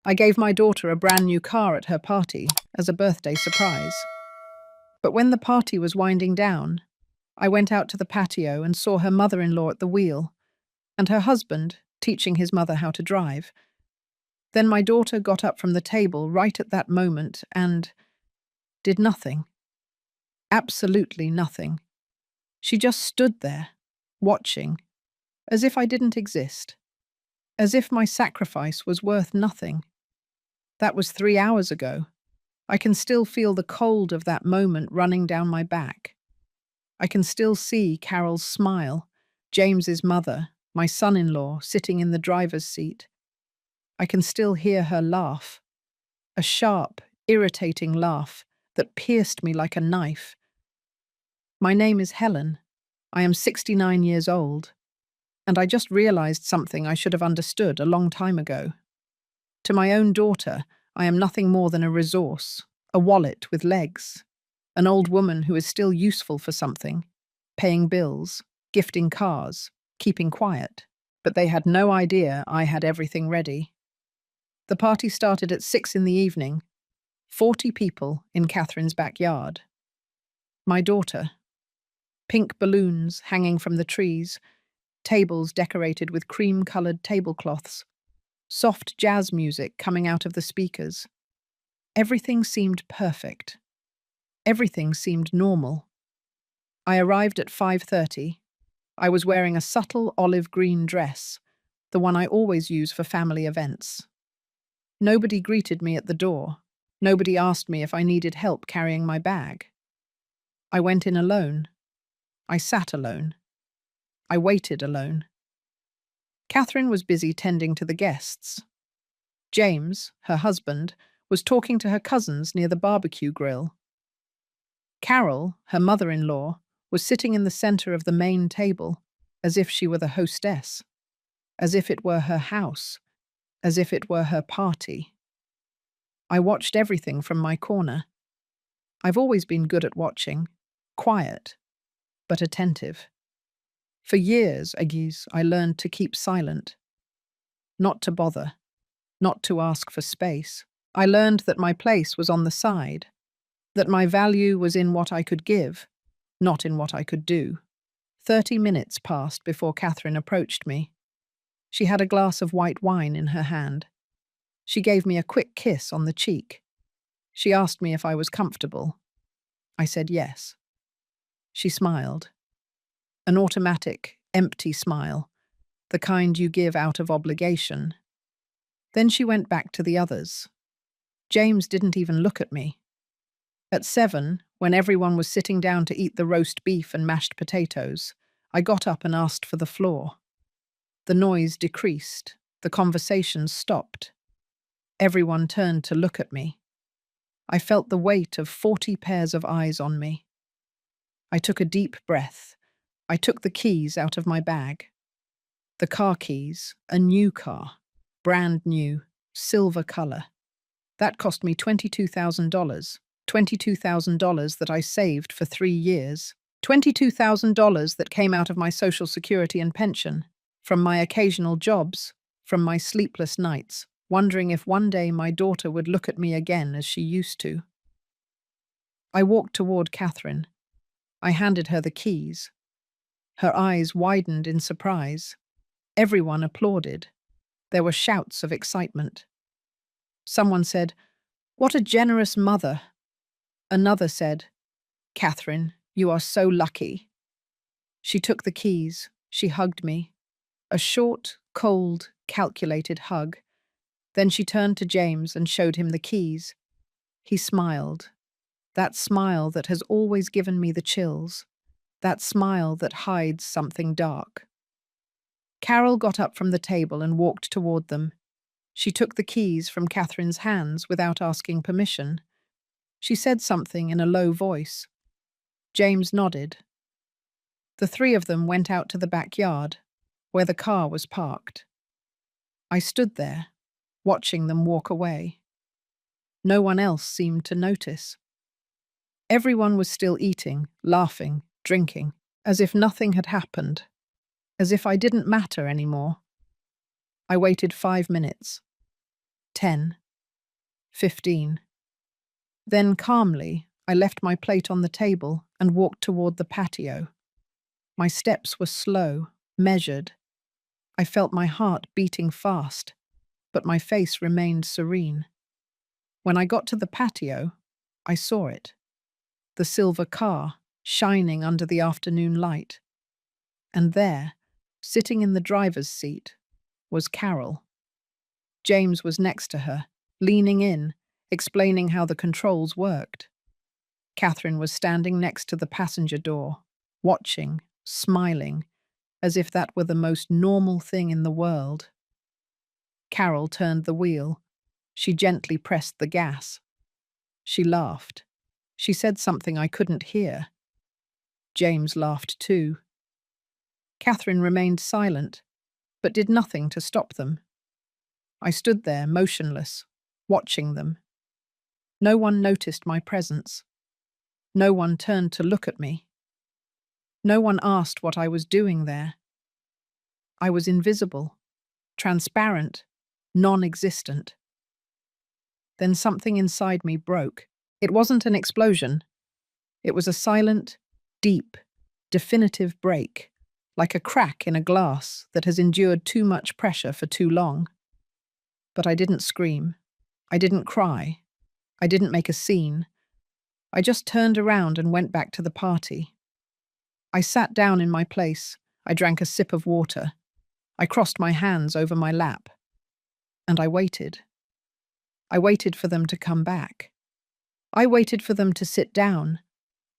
I gave my daughter a brand new car at her party as a birthday surprise. But when the party was winding down, I went out to the patio and saw her mother-in-law at the wheel and her husband teaching his mother how to drive. Then my daughter got up from the table right at that moment and did nothing. Absolutely nothing. She just stood there, watching, as if I didn't exist, as if my sacrifice was worth nothing. That was 3 hours ago. I can still feel the cold of that moment running down my back. I can still see Carol's smile, James's mother, my son-in-law sitting in the driver's seat. I can still hear her laugh, a sharp, irritating laugh that pierced me like a knife. My name is Helen. I am 69 years old, and I just realized something I should have understood a long time ago. To my own daughter, I am nothing more than a resource, a wallet with legs, an old woman who is still useful for something, paying bills, gifting cars, keeping quiet. But they had no idea I had everything ready. The party started at 6 in the evening, 40 people in Catherine's backyard. My daughter. Pink balloons hanging from the trees, tables decorated with cream-colored tablecloths, soft jazz music coming out of the speakers. Everything seemed perfect. Everything seemed normal. I arrived at 5:30. I was wearing a subtle olive green dress, the one I always use for family events. Nobody greeted me at the door. Nobody asked me if I needed help carrying my bag. I went in alone. I sat alone. I waited alone. Catherine was busy tending to the guests. James, her husband, was talking to her cousins near the barbecue grill. Carol, her mother-in-law, was sitting in the center of the main table, as if she were the hostess, as if it were her house, as if it were her party. I watched everything from my corner. I've always been good at watching, quiet, but attentive. For years, Aguise, I learned to keep silent, not to bother, not to ask for space. I learned that my place was on the side, that my value was in what I could give, not in what I could do. 30 minutes passed before Catherine approached me. She had a glass of white wine in her hand. She gave me a quick kiss on the cheek. She asked me if I was comfortable. I said yes. She smiled. An automatic, empty smile, the kind you give out of obligation. Then she went back to the others. James didn't even look at me. At 7, when everyone was sitting down to eat the roast beef and mashed potatoes, I got up and asked for the floor. The noise decreased. The conversation stopped. Everyone turned to look at me. I felt the weight of 40 pairs of eyes on me. I took a deep breath. I took the keys out of my bag. The car keys, a new car, brand new, silver color. That cost me $22,000. $22,000 that I saved for 3 years. $22,000 that came out of my Social Security and pension, from my occasional jobs, from my sleepless nights, wondering if one day my daughter would look at me again as she used to. I walked toward Catherine. I handed her the keys. Her eyes widened in surprise. Everyone applauded. There were shouts of excitement. Someone said, "What a generous mother." Another said, "Catherine, you are so lucky." She took the keys. She hugged me. A short, cold, calculated hug. Then she turned to James and showed him the keys. He smiled. That smile that has always given me the chills. That smile that hides something dark. Carol got up from the table and walked toward them. She took the keys from Catherine's hands without asking permission. She said something in a low voice. James nodded. The 3 of them went out to the backyard, where the car was parked. I stood there, watching them walk away. No one else seemed to notice. Everyone was still eating, laughing, drinking, as if nothing had happened, as if I didn't matter anymore. I waited 5 minutes. 10, 15. Then calmly, I left my plate on the table and walked toward the patio. My steps were slow, measured. I felt my heart beating fast, but my face remained serene. When I got to the patio, I saw it. The silver car, shining under the afternoon light. And there, sitting in the driver's seat, was Carol. James was next to her, leaning in, explaining how the controls worked. Catherine was standing next to the passenger door, watching, smiling, as if that were the most normal thing in the world. Carol turned the wheel. She gently pressed the gas. She laughed. She said something I couldn't hear. James laughed too. Catherine remained silent, but did nothing to stop them. I stood there, motionless, watching them. No one noticed my presence. No one turned to look at me. No one asked what I was doing there. I was invisible, transparent, non-existent. Then something inside me broke. It wasn't an explosion. It was a silent, deep, definitive break, like a crack in a glass that has endured too much pressure for too long. But I didn't scream. I didn't cry. I didn't make a scene. I just turned around and went back to the party. I sat down in my place. I drank a sip of water. I crossed my hands over my lap. And I waited. I waited for them to come back. I waited for them to sit down.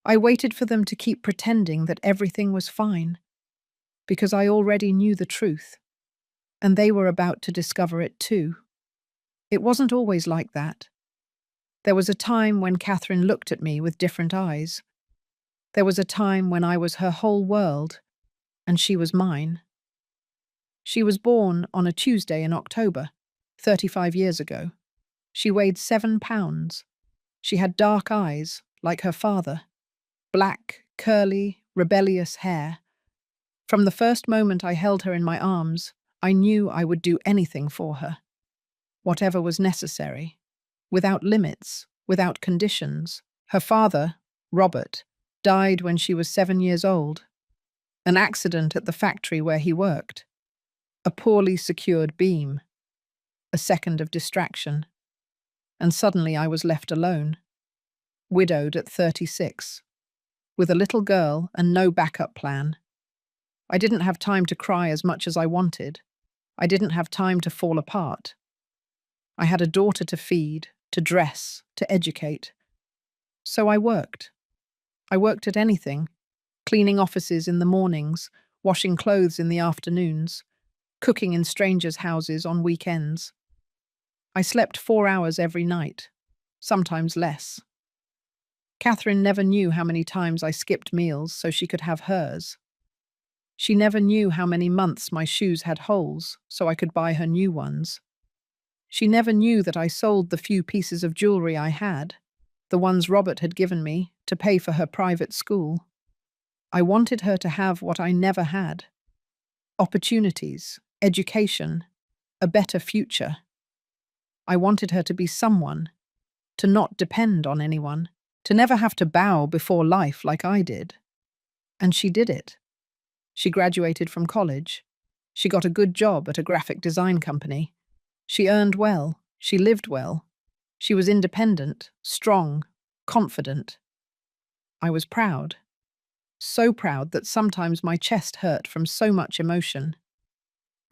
I waited for them to keep pretending that everything was fine. Because I already knew the truth. And they were about to discover it too. It wasn't always like that. There was a time when Catherine looked at me with different eyes. There was a time when I was her whole world, and she was mine. She was born on a Tuesday in October, 35 years ago. She weighed 7 pounds. She had dark eyes, like her father. Black, curly, rebellious hair. From the first moment I held her in my arms, I knew I would do anything for her. Whatever was necessary. Without limits, without conditions. Her father, Robert, died when she was 7 years old. An accident at the factory where he worked. A poorly secured beam. A second of distraction. And suddenly I was left alone. Widowed at 36. With a little girl and no backup plan. I didn't have time to cry as much as I wanted. I didn't have time to fall apart. I had a daughter to feed, to dress, to educate. So I worked. I worked at anything, cleaning offices in the mornings, washing clothes in the afternoons, cooking in strangers' houses on weekends. I slept 4 hours every night, sometimes less. Catherine never knew how many times I skipped meals so she could have hers. She never knew how many months my shoes had holes so I could buy her new ones. She never knew that I sold the few pieces of jewelry I had, the ones Robert had given me, to pay for her private school. I wanted her to have what I never had. Opportunities, education, a better future. I wanted her to be someone, to not depend on anyone, to never have to bow before life like I did. And she did it. She graduated from college. She got a good job at a graphic design company. She earned well. She lived well. She was independent, strong, confident. I was proud. So proud that sometimes my chest hurt from so much emotion.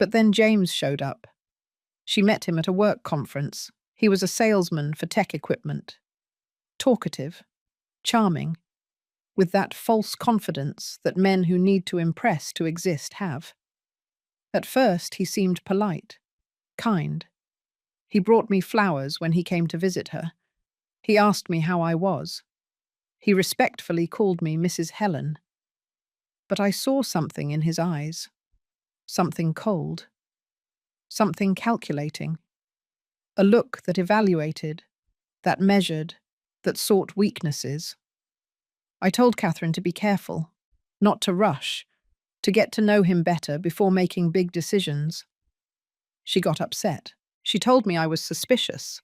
But then James showed up. She met him at a work conference. He was a salesman for tech equipment. Talkative, charming, with that false confidence that men who need to impress to exist have. At first, he seemed polite, kind. He brought me flowers when he came to visit her. He asked me how I was. He respectfully called me Mrs. Helen. But I saw something in his eyes. Something cold. Something calculating. A look that evaluated, that measured, that sought weaknesses. I told Catherine to be careful, not to rush, to get to know him better before making big decisions. She got upset. She told me I was suspicious,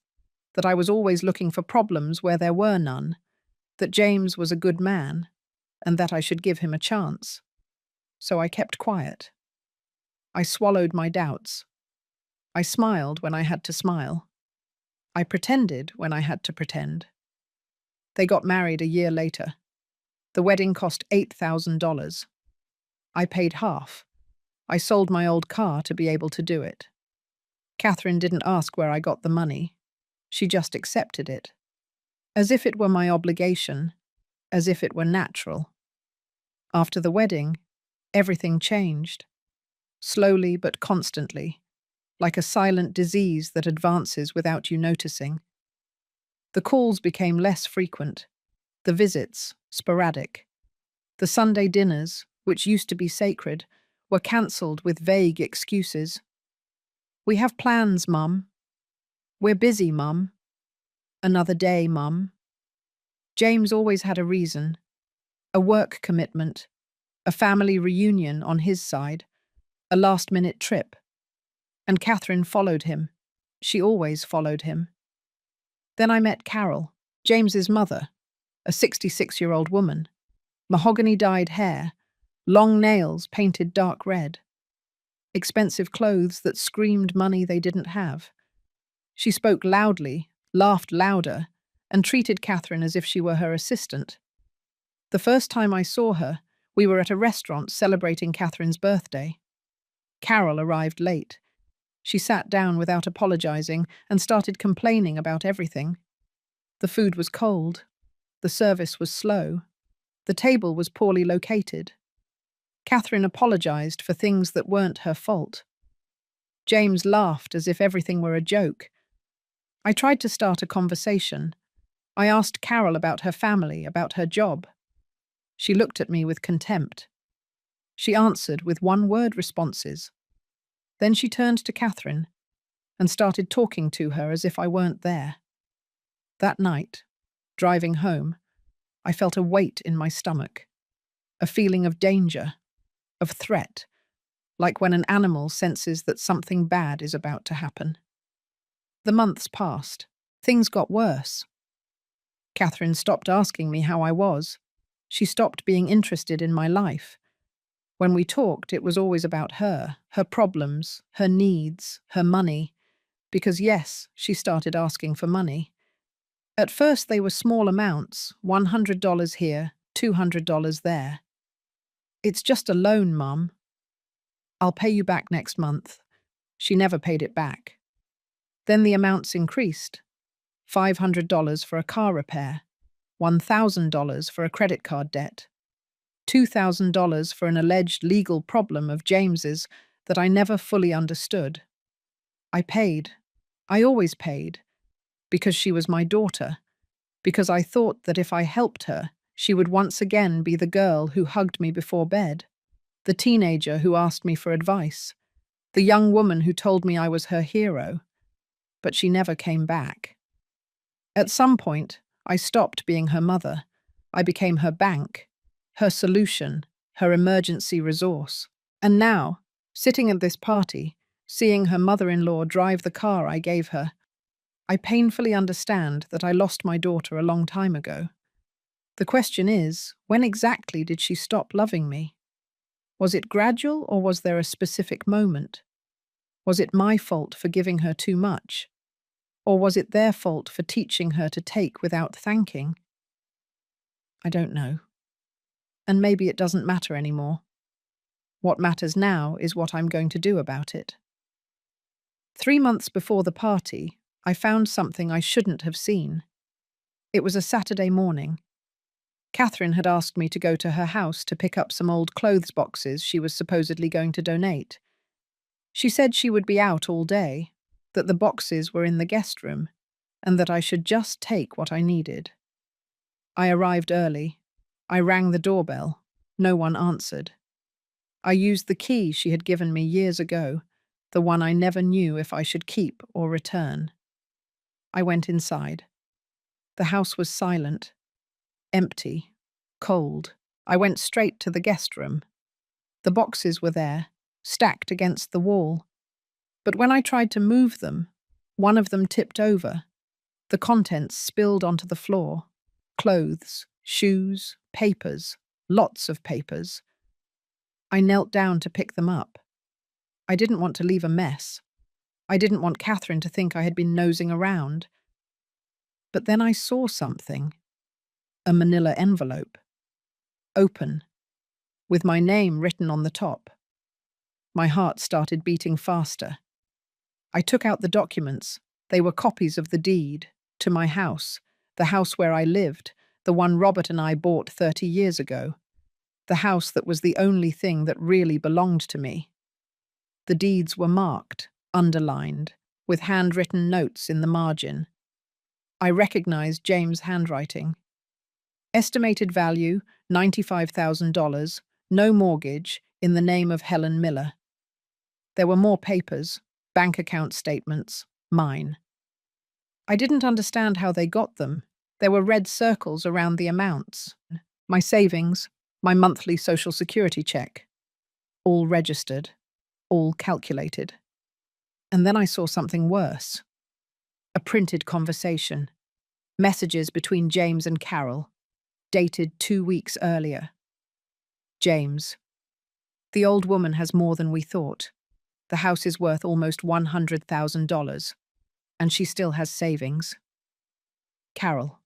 that I was always looking for problems where there were none, that James was a good man, and that I should give him a chance. So I kept quiet. I swallowed my doubts. I smiled when I had to smile. I pretended when I had to pretend. They got married a year later. The wedding cost $8,000. I paid half. I sold my old car to be able to do it. Catherine didn't ask where I got the money. She just accepted it. As if it were my obligation, as if it were natural. After the wedding, everything changed. Slowly but constantly, like a silent disease that advances without you noticing. The calls became less frequent, the visits sporadic. The Sunday dinners, which used to be sacred, were cancelled with vague excuses. "We have plans, Mum." "We're busy, Mum." "Another day, Mum." James always had a reason, a work commitment, a family reunion on his side, a last-minute trip. And Catherine followed him. She always followed him. Then I met Carol, James's mother, a 66-year-old woman, mahogany-dyed hair, long nails painted dark red, expensive clothes that screamed money they didn't have. She spoke loudly, laughed louder, and treated Catherine as if she were her assistant. The first time I saw her, we were at a restaurant celebrating Catherine's birthday. Carol arrived late. She sat down without apologizing and started complaining about everything. The food was cold. The service was slow. The table was poorly located. Catherine apologized for things that weren't her fault. James laughed as if everything were a joke. I tried to start a conversation. I asked Carol about her family, about her job. She looked at me with contempt. She answered with one-word responses. Then she turned to Catherine and started talking to her as if I weren't there. That night, driving home, I felt a weight in my stomach, a feeling of danger, of threat, like when an animal senses that something bad is about to happen. The months passed. Things got worse. Catherine stopped asking me how I was. She stopped being interested in my life. When we talked, it was always about her problems, her needs, her money. Because yes, she started asking for money. At first they were small amounts, $100 here, $200 there. "It's just a loan, Mum. I'll pay you back next month." She never paid it back. Then the amounts increased. $500 for a car repair, $1,000 for a credit card debt, $2,000 for an alleged legal problem of James's that I never fully understood. I paid. I always paid. Because she was my daughter. Because I thought that if I helped her, she would once again be the girl who hugged me before bed, the teenager who asked me for advice, the young woman who told me I was her hero. But she never came back. At some point, I stopped being her mother. I became her bank, her solution, her emergency resource. And now, sitting at this party, seeing her mother-in-law drive the car I gave her, I painfully understand that I lost my daughter a long time ago. The question is, when exactly did she stop loving me? Was it gradual, or was there a specific moment? Was it my fault for giving her too much? Or was it their fault for teaching her to take without thanking? I don't know. And maybe it doesn't matter anymore. What matters now is what I'm going to do about it. 3 months before the party, I found something I shouldn't have seen. It was a Saturday morning. Catherine had asked me to go to her house to pick up some old clothes boxes she was supposedly going to donate. She said she would be out all day, that the boxes were in the guest room, and that I should just take what I needed. I arrived early. I rang the doorbell. No one answered. I used the key she had given me years ago, the one I never knew if I should keep or return. I went inside. The house was silent, empty, cold. I went straight to the guest room. The boxes were there, stacked against the wall. But when I tried to move them, One of them tipped over. The contents spilled onto the floor. Clothes, shoes, papers, lots of papers. I knelt down to pick them up. I didn't want to leave a mess. I didn't want Catherine to think I had been nosing around. But then I saw something. A manila envelope. Open. With my name written on the top. My heart started beating faster. I took out the documents. They were copies of the deed to my house, the house where I lived, the one Robert and I bought 30 years ago, the house that was the only thing that really belonged to me. The deeds were marked, underlined, with handwritten notes in the margin. I recognized James' handwriting. Estimated value, $95,000, no mortgage, in the name of Helen Miller. There were more papers, bank account statements, mine. I didn't understand how they got them. There were red circles around the amounts. My savings, my monthly Social Security check. All registered, all calculated. And then I saw something worse. A printed conversation. Messages between James and Carol, dated 2 weeks earlier. James. The old woman has more than we thought. The house is worth almost $100,000, and she still has savings. Carol.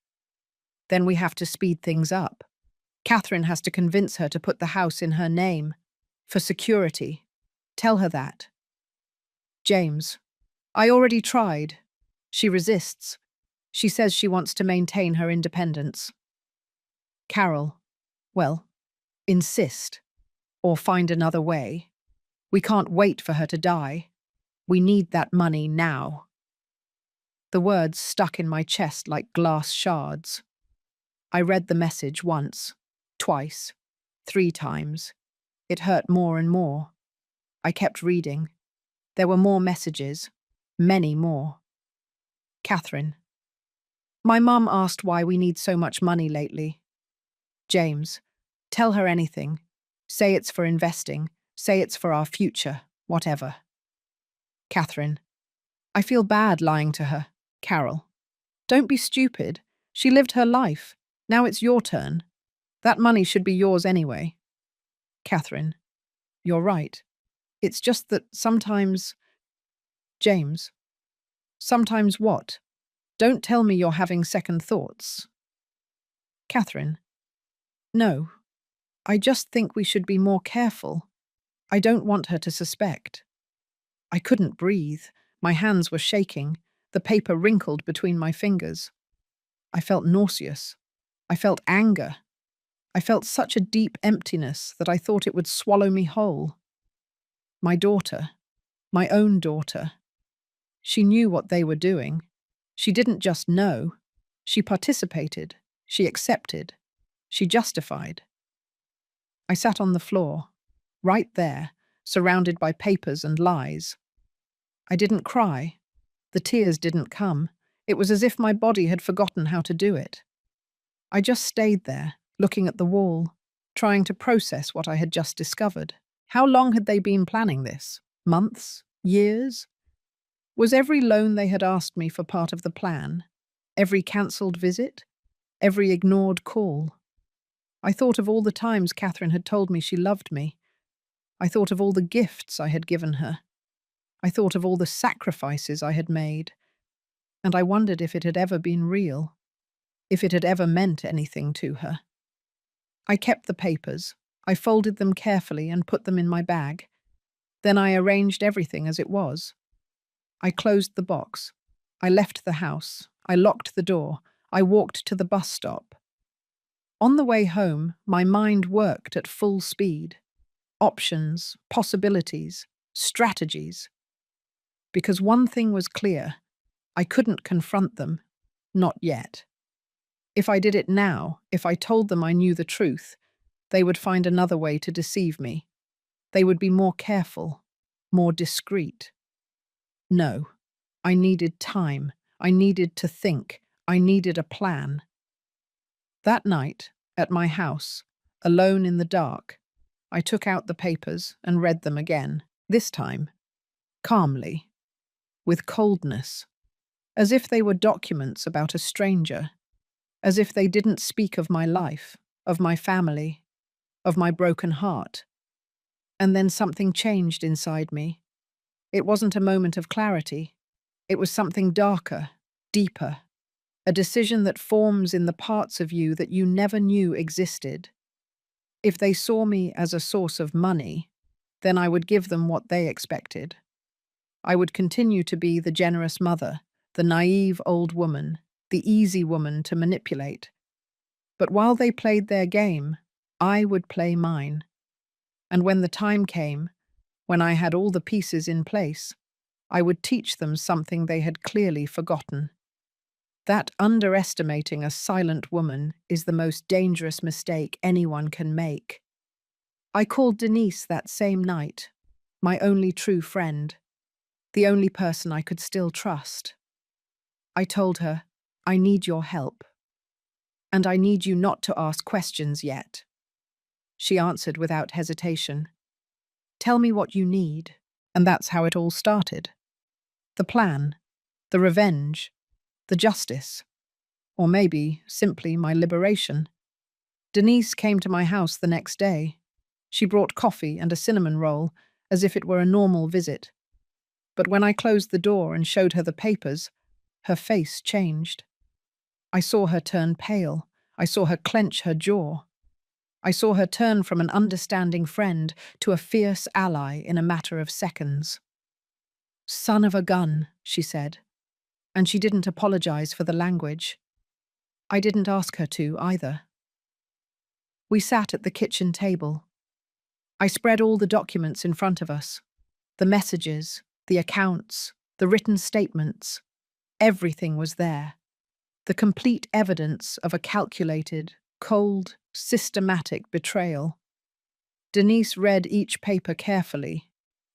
Then we have to speed things up. Catherine has to convince her to put the house in her name. For security. Tell her that. James. I already tried. She resists. She says she wants to maintain her independence. Carol. Well, insist. Or find another way. We can't wait for her to die. We need that money now. The words stuck in my chest like glass shards. I read the message once, twice, 3 times. It hurt more and more. I kept reading. There were more messages, many more. Catherine. My mum asked why we need so much money lately. James. Tell her anything. Say it's for investing. Say it's for our future, whatever. Catherine. I feel bad lying to her. Carol. Don't be stupid. She lived her life. Now it's your turn. That money should be yours anyway. Catherine. You're right. It's just that sometimes... James. Sometimes what? Don't tell me you're having second thoughts. Catherine. No. I just think we should be more careful. I don't want her to suspect. I couldn't breathe. My hands were shaking. The paper wrinkled between my fingers. I felt nauseous. I felt anger. I felt such a deep emptiness that I thought it would swallow me whole. My daughter, my own daughter. She knew what they were doing. She didn't just know. She participated. She accepted. She justified. I sat on the floor, right there, surrounded by papers and lies. I didn't cry. The tears didn't come. It was as if my body had forgotten how to do it. I just stayed there, looking at the wall, trying to process what I had just discovered. How long had they been planning this? Months? Years? Was every loan they had asked me for part of the plan? Every cancelled visit? Every ignored call? I thought of all the times Catherine had told me she loved me. I thought of all the gifts I had given her. I thought of all the sacrifices I had made. And I wondered if it had ever been real, if it had ever meant anything to her. I kept the papers. I folded them carefully and put them in my bag. Then I arranged everything as it was. I closed the box. I left the house. I locked the door. I walked to the bus stop. On the way home, my mind worked at full speed. Options, possibilities, strategies. Because one thing was clear. I couldn't confront them. Not yet. If I did it now, if I told them I knew the truth, they would find another way to deceive me. They would be more careful, more discreet. No, I needed time. I needed to think. I needed a plan. That night, at my house, alone in the dark, I took out the papers and read them again, this time, calmly, with coldness, as if they were documents about a stranger, as if they didn't speak of my life, of my family, of my broken heart. And then something changed inside me. It wasn't a moment of clarity. It was something darker, deeper, a decision that forms in the parts of you that you never knew existed. If they saw me as a source of money, then I would give them what they expected. I would continue to be the generous mother, the naive old woman, the easy woman to manipulate. But while they played their game, I would play mine. And when the time came, when I had all the pieces in place, I would teach them something they had clearly forgotten. That underestimating a silent woman is the most dangerous mistake anyone can make. I called Denise that same night, my only true friend, the only person I could still trust. I told her, I need your help. And I need you not to ask questions yet. She answered without hesitation. Tell me what you need. And that's how it all started. The plan, the revenge, the justice, or maybe simply my liberation. Denise came to my house the next day. She brought coffee and a cinnamon roll, as if it were a normal visit. But when I closed the door and showed her the papers, her face changed. I saw her turn pale. I saw her clench her jaw. I saw her turn from an understanding friend to a fierce ally in a matter of seconds. Son of a gun, she said, and she didn't apologize for the language. I didn't ask her to, either. We sat at the kitchen table. I spread all the documents in front of us, the messages, the accounts, the written statements. Everything was there. The complete evidence of a calculated, cold, systematic betrayal. Denise read each paper carefully.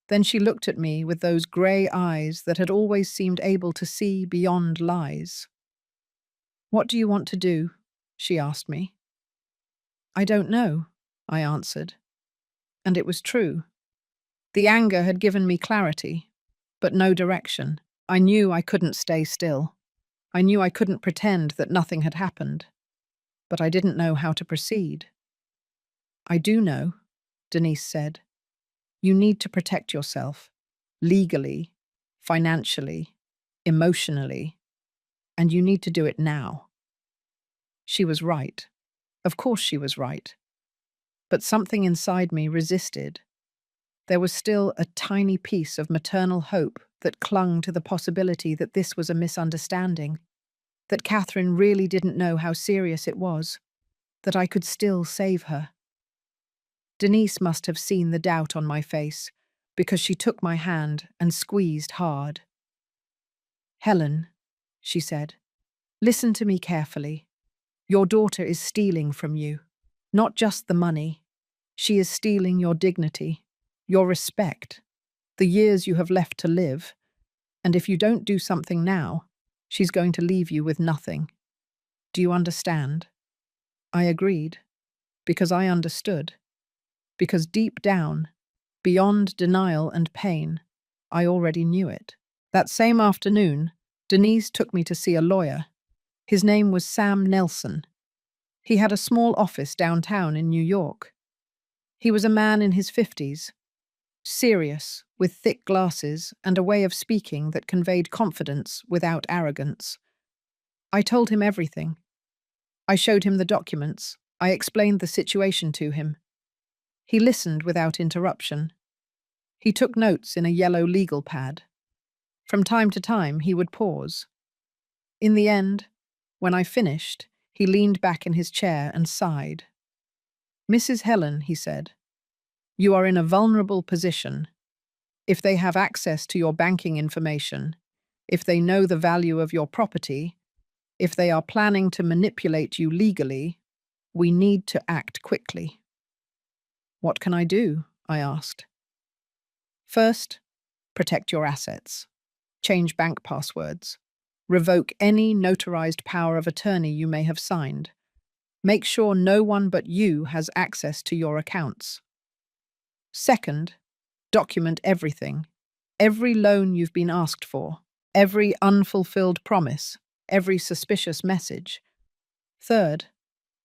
Then she looked at me with those grey eyes that had always seemed able to see beyond lies. What do you want to do? She asked me. I don't know, I answered. And it was true. The anger had given me clarity, but no direction. I knew I couldn't stay still. I knew I couldn't pretend that nothing had happened. But I didn't know how to proceed. I do know, Denise said. You need to protect yourself, legally, financially, emotionally, and you need to do it now. She was right. Of course she was right. But something inside me resisted. There was still a tiny piece of maternal hope that clung to the possibility that this was a misunderstanding, that Catherine really didn't know how serious it was, that I could still save her. Denise must have seen the doubt on my face, because she took my hand and squeezed hard. Helen, she said, listen to me carefully. Your daughter is stealing from you, not just the money. She is stealing your dignity, your respect, the years you have left to live, and if you don't do something now, she's going to leave you with nothing. Do you understand? I agreed, because I understood. Because deep down, beyond denial and pain, I already knew it. That same afternoon, Denise took me to see a lawyer. His name was Sam Nelson. He had a small office downtown in New York. He was a man in his 50s, serious, with thick glasses and a way of speaking that conveyed confidence without arrogance. I told him everything. I showed him the documents. I explained the situation to him. He listened without interruption. He took notes in a yellow legal pad. From time to time, he would pause. In the end, when I finished, he leaned back in his chair and sighed. Mrs. Helen, he said, you are in a vulnerable position. If they have access to your banking information, if they know the value of your property, if they are planning to manipulate you legally, we need to act quickly. What can I do? I asked. First, protect your assets. Change bank passwords. Revoke any notarized power of attorney you may have signed. Make sure no one but you has access to your accounts. Second, document everything. Every loan you've been asked for. every unfulfilled promise, every suspicious message. Third,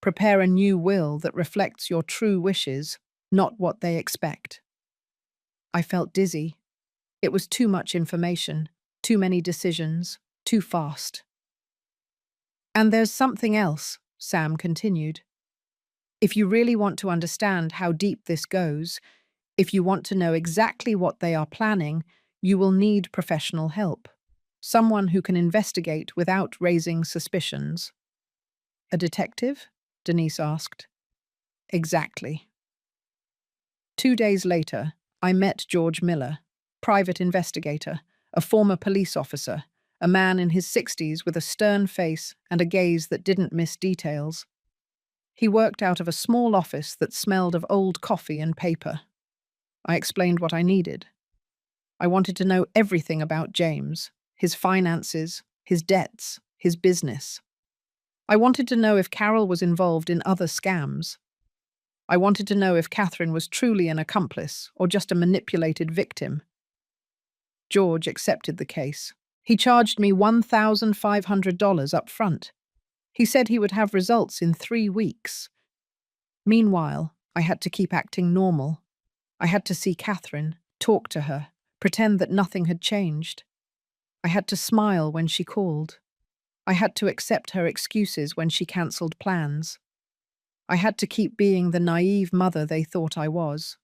prepare a new will that reflects your true wishes, not what they expect. I felt dizzy. It was too much information, too many decisions, too fast. And there's something else, Sam continued. If you really want to understand how deep this goes, if you want to know exactly what they are planning, you will need professional help. Someone who can investigate without raising suspicions. A detective? Denise asked. Exactly. 2 days later, I met George Miller, private investigator, a former police officer, a man in his 60s with a stern face and a gaze that didn't miss details. He worked out of a small office that smelled of old coffee and paper. I explained what I needed. I wanted to know everything about James, his finances, his debts, his business. I wanted to know if Carol was involved in other scams. I wanted to know if Catherine was truly an accomplice or just a manipulated victim. George accepted the case. He charged me $1,500 up front. He said he would have results in 3 weeks. Meanwhile, I had to keep acting normal. I had to see Catherine, talk to her, pretend that nothing had changed. I had to smile when she called. I had to accept her excuses when she cancelled plans. I had to keep being the naive mother they thought I was.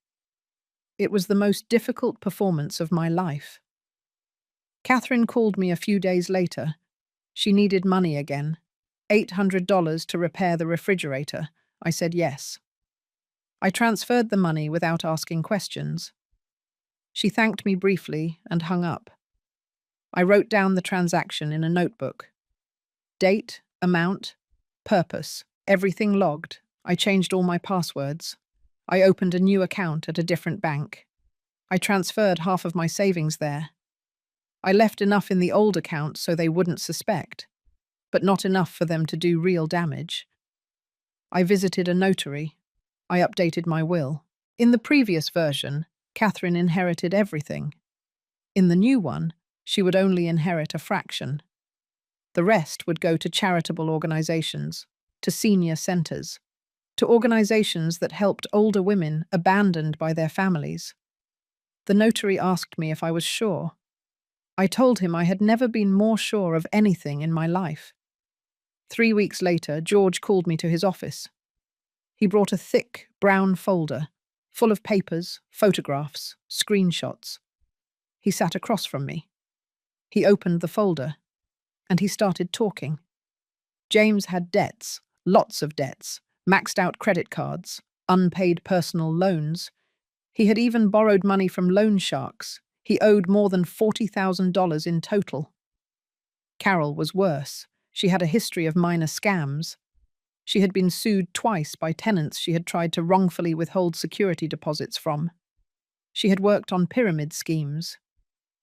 It was the most difficult performance of my life. Catherine called me a few days later. She needed money again. $800 to repair the refrigerator. I said yes. I transferred the money without asking questions. She thanked me briefly and hung up. I wrote down the transaction in a notebook. Date, amount, purpose, everything logged. I changed all my passwords. I opened a new account at a different bank. I transferred half of my savings there. I left enough in the old account so they wouldn't suspect, but not enough for them to do real damage. I visited a notary. I updated my will. In the previous version, Catherine inherited everything. In the new one, she would only inherit a fraction. The rest would go to charitable organizations, to senior centers, to organizations that helped older women abandoned by their families. The notary asked me if I was sure. I told him I had never been more sure of anything in my life. 3 weeks later, George called me to his office. He brought a thick, brown folder, full of papers, photographs, screenshots. He sat across from me. He opened the folder, and he started talking. James had debts, lots of debts, maxed out credit cards, unpaid personal loans. He had even borrowed money from loan sharks. He owed more than $40,000 in total. Carol was worse. She had a history of minor scams. She had been sued twice by tenants she had tried to wrongfully withhold security deposits from. She had worked on pyramid schemes.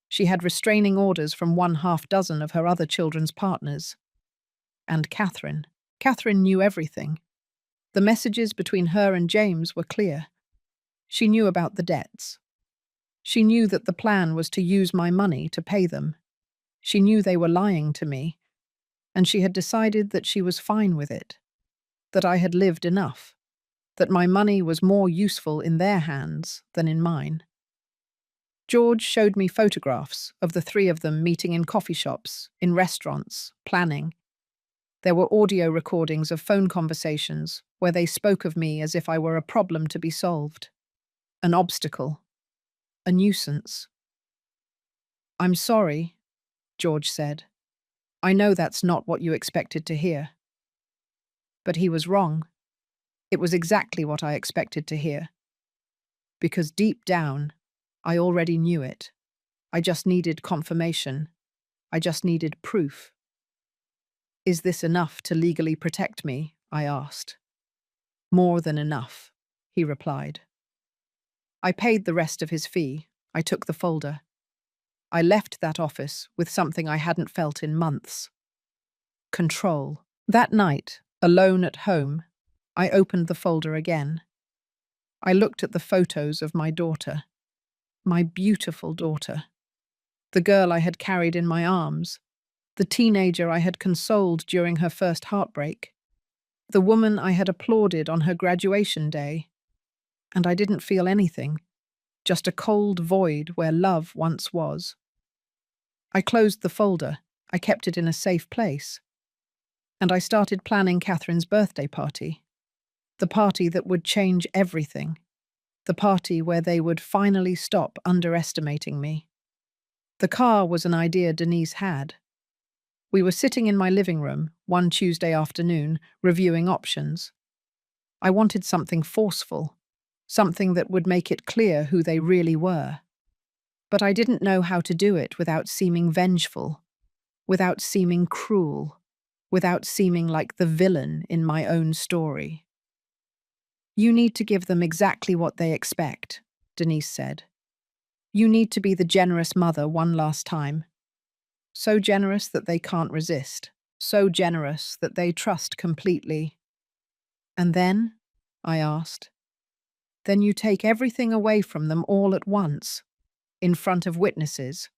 She had restraining orders from 1/2 of her other children's partners. And Catherine. Catherine knew everything. The messages between her and James were clear. She knew about the debts. She knew that the plan was to use my money to pay them. She knew they were lying to me, and she had decided that she was fine with it, that I had lived enough, that my money was more useful in their hands than in mine. George showed me photographs of the 3 of them meeting in coffee shops, in restaurants, planning. There were audio recordings of phone conversations where they spoke of me as if I were a problem to be solved, an obstacle, a nuisance. "I'm sorry," George said. "I know that's not what you expected to hear." But he was wrong. It was exactly what I expected to hear. Because deep down, I already knew it. I just needed confirmation. I just needed proof. "Is this enough to legally protect me?" I asked. "More than enough," he replied. I paid the rest of his fee. I took the folder. I left that office with something I hadn't felt in months. Control. That night, alone at home, I opened the folder again. I looked at the photos of my daughter. My beautiful daughter. The girl I had carried in my arms, the teenager I had consoled during her first heartbreak, the woman I had applauded on her graduation day. And I didn't feel anything, just a cold void where love once was. I closed the folder, I kept it in a safe place, and I started planning Catherine's birthday party. The party that would change everything. The party where they would finally stop underestimating me. The car was an idea Denise had. We were sitting in my living room one Tuesday afternoon, reviewing options. I wanted something forceful, something that would make it clear who they really were. But I didn't know how to do it without seeming vengeful, without seeming cruel, without seeming like the villain in my own story. You need to give them exactly what they expect, Denise said. You need to be the generous mother one last time. So generous that they can't resist. So generous that they trust completely. And then, I asked, then you take everything away from them all at once, in front of witnesses,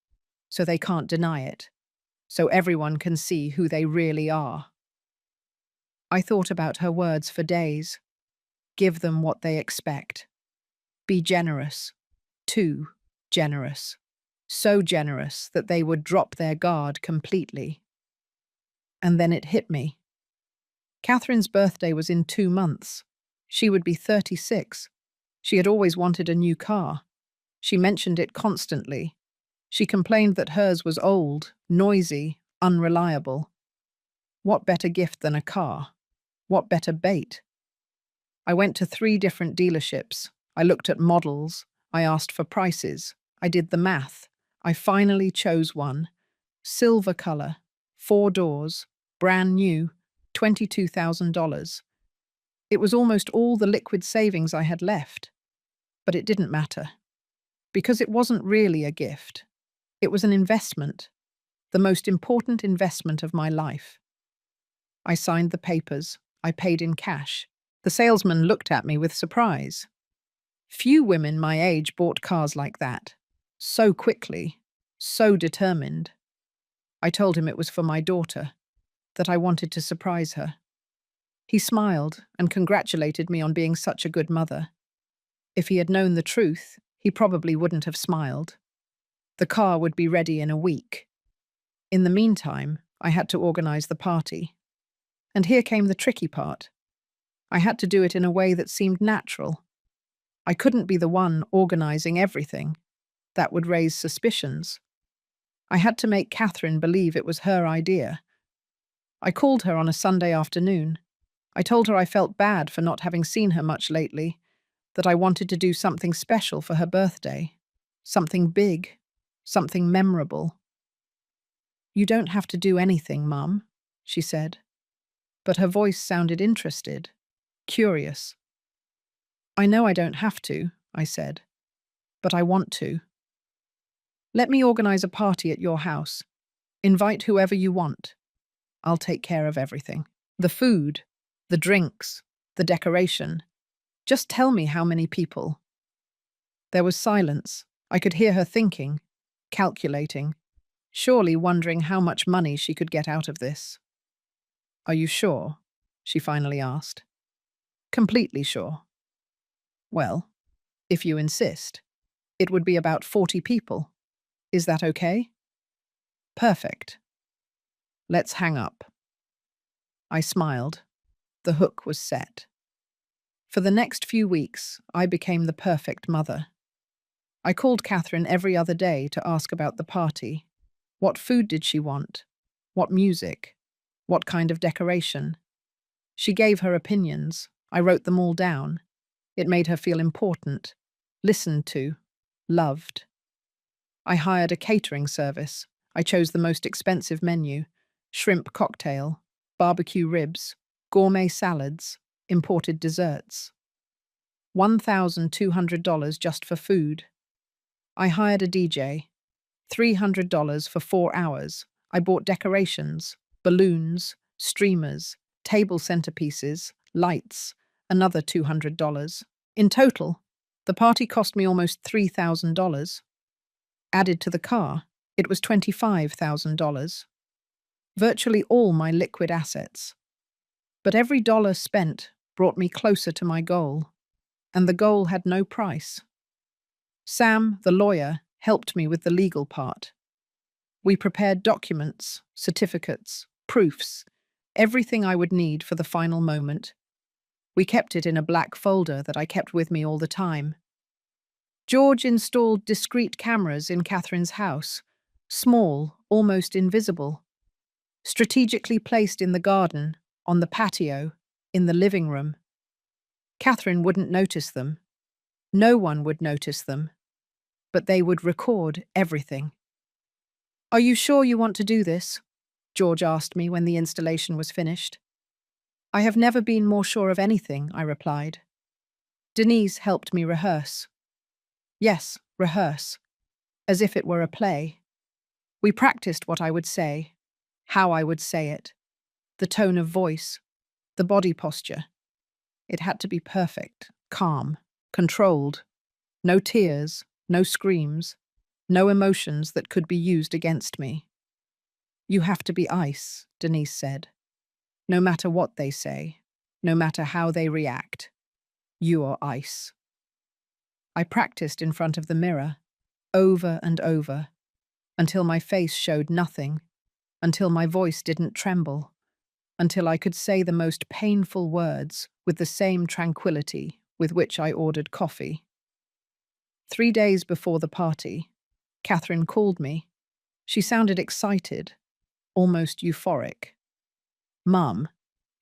so they can't deny it, so everyone can see who they really are. I thought about her words for days. Give them what they expect. Be generous. Too generous. So generous that they would drop their guard completely. And then it hit me. Catherine's birthday was in 2 months. She would be 36. She had always wanted a new car. She mentioned it constantly. She complained that hers was old, noisy, unreliable. What better gift than a car? What better bait? I went to 3 different dealerships. I looked at models. I asked for prices. I did the math. I finally chose one. Silver color, 4 doors, brand new, $22,000. It was almost all the liquid savings I had left. But it didn't matter. Because it wasn't really a gift. It was an investment. The most important investment of my life. I signed the papers. I paid in cash. The salesman looked at me with surprise. Few women my age bought cars like that. So quickly. So determined. I told him it was for my daughter. That I wanted to surprise her. He smiled and congratulated me on being such a good mother. If he had known the truth, he probably wouldn't have smiled. The car would be ready in a week. In the meantime, I had to organize the party. And here came the tricky part. I had to do it in a way that seemed natural. I couldn't be the one organizing everything. That would raise suspicions. I had to make Catherine believe it was her idea. I called her on a Sunday afternoon. I told her I felt bad for not having seen her much lately, that I wanted to do something special for her birthday. Something big. Something memorable. You don't have to do anything, Mum, she said. But her voice sounded interested, curious. I know I don't have to, I said, but I want to. Let me organize a party at your house. Invite whoever you want. I'll take care of everything. The food, the drinks, the decoration. Just tell me how many people. There was silence. I could hear her thinking, calculating, surely wondering how much money she could get out of this. Are you sure? She finally asked. Completely sure. Well, if you insist, it would be about 40 people. Is that okay? Perfect. Let's hang up. I smiled. The hook was set. For the next few weeks, I became the perfect mother. I called Catherine every other day to ask about the party. What food did she want? What music? What kind of decoration? She gave her opinions. I wrote them all down. It made her feel important, listened to, loved. I hired a catering service. I chose the most expensive menu: shrimp cocktail, barbecue ribs, gourmet salads, imported desserts. $1,200 just for food. I hired a DJ. $300 for 4 hours. I bought decorations, balloons, streamers, table centerpieces, lights, another $200. In total, the party cost me almost $3,000. Added to the car, It was $25,000, virtually all my liquid assets. But every dollar spent brought me closer to my goal, and the goal had no price. Sam, the lawyer, helped me with the legal part. We prepared documents, certificates, proofs, everything I would need for the final moment. We kept it in a black folder that I kept with me all the time. George installed discreet cameras in Catherine's house, small, almost invisible, strategically placed in the garden, on the patio, in the living room. Catherine wouldn't notice them. No one would notice them. But they would record everything. "Are you sure you want to do this?" George asked me when the installation was finished. "I have never been more sure of anything," I replied. Denise helped me rehearse. Yes, rehearse. As if it were a play. We practiced what I would say, how I would say it, the tone of voice, the body posture. It had to be perfect, calm, controlled. No tears, no screams, no emotions that could be used against me. "You have to be ice," Denise said. "No matter what they say, no matter how they react, you are ice." I practiced in front of the mirror, over and over, until my face showed nothing, until my voice didn't tremble, until I could say the most painful words with the same tranquility with which I ordered coffee. 3 days before the party, Catherine called me. She sounded excited, almost euphoric. "Mum,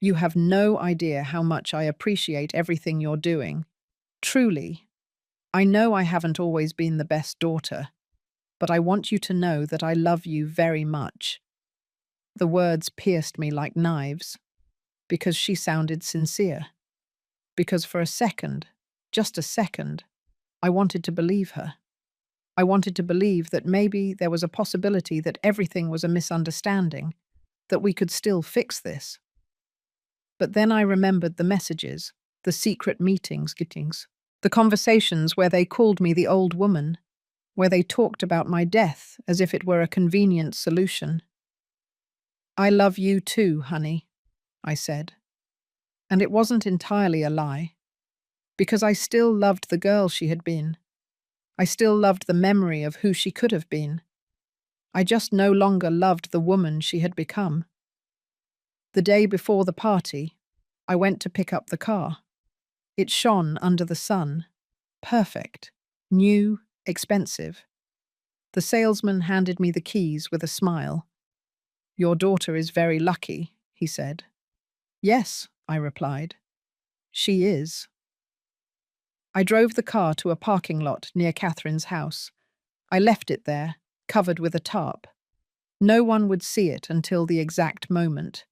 you have no idea how much I appreciate everything you're doing. Truly. I know I haven't always been the best daughter, but I want you to know that I love you very much." The words pierced me like knives, because she sounded sincere. Because for a second, just a second, I wanted to believe her. I wanted to believe that maybe there was a possibility that everything was a misunderstanding, that we could still fix this. But then I remembered the messages, the secret meetings, the conversations where they called me the old woman, where they talked about my death as if it were a convenient solution. "I love you too, honey," I said. And it wasn't entirely a lie, because I still loved the girl she had been. I still loved the memory of who she could have been. I just no longer loved the woman she had become. The day before the party, I went to pick up the car. It shone under the sun. Perfect. New, expensive. The salesman handed me the keys with a smile. "Your daughter is very lucky," he said. "Yes," I replied. "She is." I drove the car to a parking lot near Catherine's house. I left it there, covered with a tarp. No one would see it until the exact moment,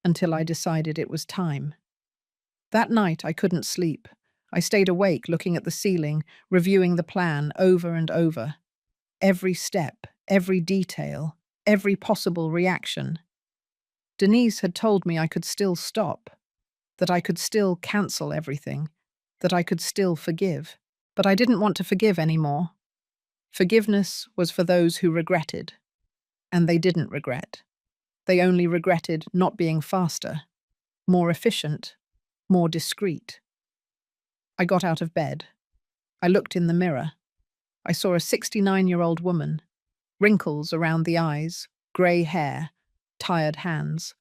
until I decided it was time. That night I couldn't sleep. I stayed awake looking at the ceiling, reviewing the plan over and over. Every step, every detail, every possible reaction. Denise had told me I could still stop, that I could still cancel everything, that I could still forgive. But I didn't want to forgive anymore. Forgiveness was for those who regretted. And they didn't regret. They only regretted not being faster, more efficient, more discreet. I got out of bed. I looked in the mirror. I saw a 69-year-old woman, wrinkles around the eyes, grey hair, tired hands.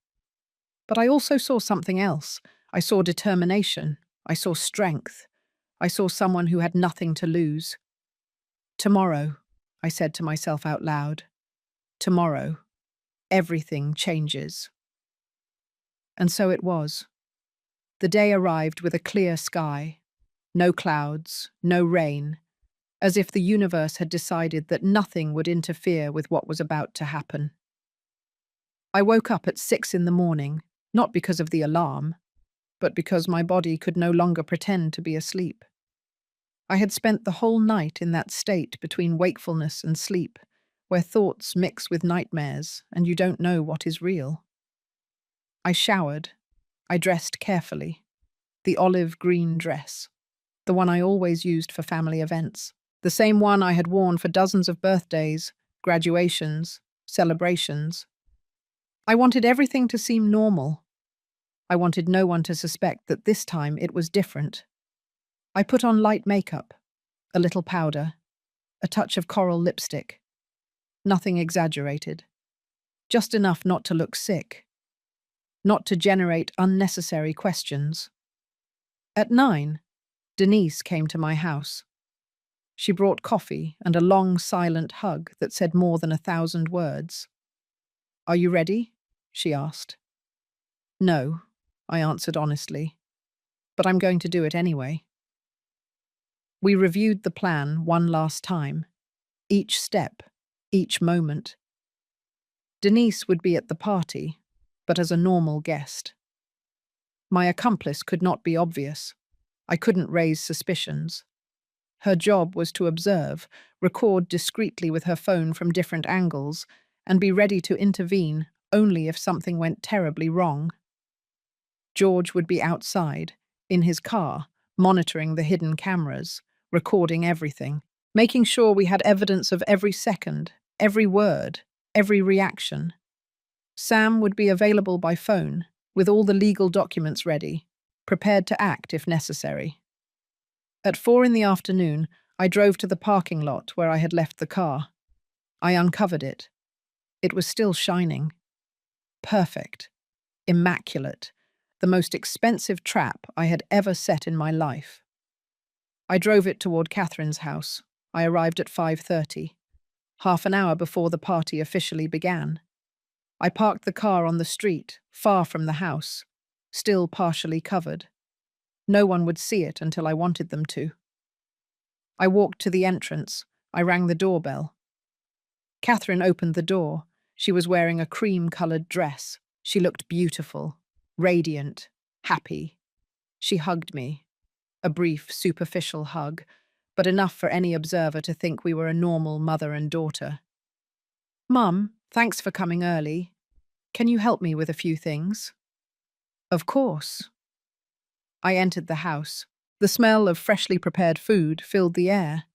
But I also saw something else. I saw determination. I saw strength. I saw someone who had nothing to lose. "Tomorrow," I said to myself out loud. "Tomorrow, everything changes." And so it was. The day arrived with a clear sky. No clouds, no rain, as if the universe had decided that nothing would interfere with what was about to happen. I woke up at 6 in the morning, not because of the alarm, but because my body could no longer pretend to be asleep. I had spent the whole night in that state between wakefulness and sleep, where thoughts mix with nightmares and you don't know what is real. I showered. I dressed carefully. The olive green dress, the one I always used for family events, the same one I had worn for dozens of birthdays, graduations, celebrations. I wanted everything to seem normal. I wanted no one to suspect that this time it was different. I put on light makeup, a little powder, a touch of coral lipstick. Nothing exaggerated. Just enough not to look sick. Not to generate unnecessary questions. At 9, Denise came to my house. She brought coffee and a long, silent hug that said more than 1,000 words. "Are you ready?" she asked. "No," I answered honestly, "but I'm going to do it anyway." We reviewed the plan one last time, each step, each moment. Denise would be at the party, but as a normal guest. My accomplice could not be obvious. I couldn't raise suspicions. Her job was to observe, record discreetly with her phone from different angles, and be ready to intervene only if something went terribly wrong. George would be outside, in his car, monitoring the hidden cameras, recording everything, making sure we had evidence of every second, every word, every reaction. Sam would be available by phone, with all the legal documents ready, prepared to act if necessary. At 4 in the afternoon, I drove to the parking lot where I had left the car. I uncovered it. It was still shining. Perfect. Immaculate. The most expensive trap I had ever set in my life. I drove it toward Catherine's house. I arrived at 5:30, half an hour before the party officially began. I parked the car on the street, far from the house, still partially covered. No one would see it until I wanted them to. I walked to the entrance. I rang the doorbell. Catherine opened the door. She was wearing a cream-colored dress. She looked beautiful, radiant, happy. She hugged me. A brief, superficial hug, but enough for any observer to think we were a normal mother and daughter. "Mum, thanks for coming early. Can you help me with a few things?" "Of course." I entered the house. The smell of freshly prepared food filled the air.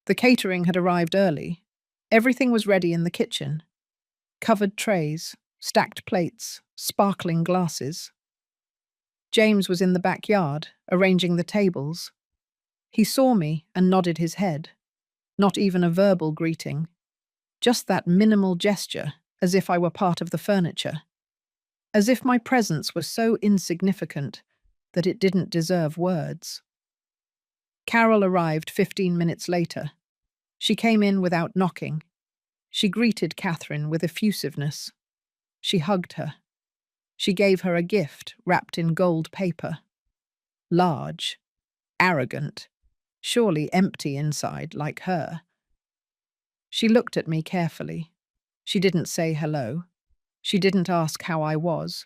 The catering had arrived early. Everything was ready in the kitchen. Covered trays, stacked plates, sparkling glasses. James was in the backyard, arranging the tables. He saw me and nodded his head. Not even a verbal greeting. Just that minimal gesture, as if I were part of the furniture. As if my presence was so insignificant that it didn't deserve words. Carol arrived 15 minutes later. She came in without knocking. She greeted Catherine with effusiveness. She hugged her. She gave her a gift wrapped in gold paper. Large, arrogant, surely empty inside like her. She looked at me carefully. She didn't say hello. She didn't ask how I was.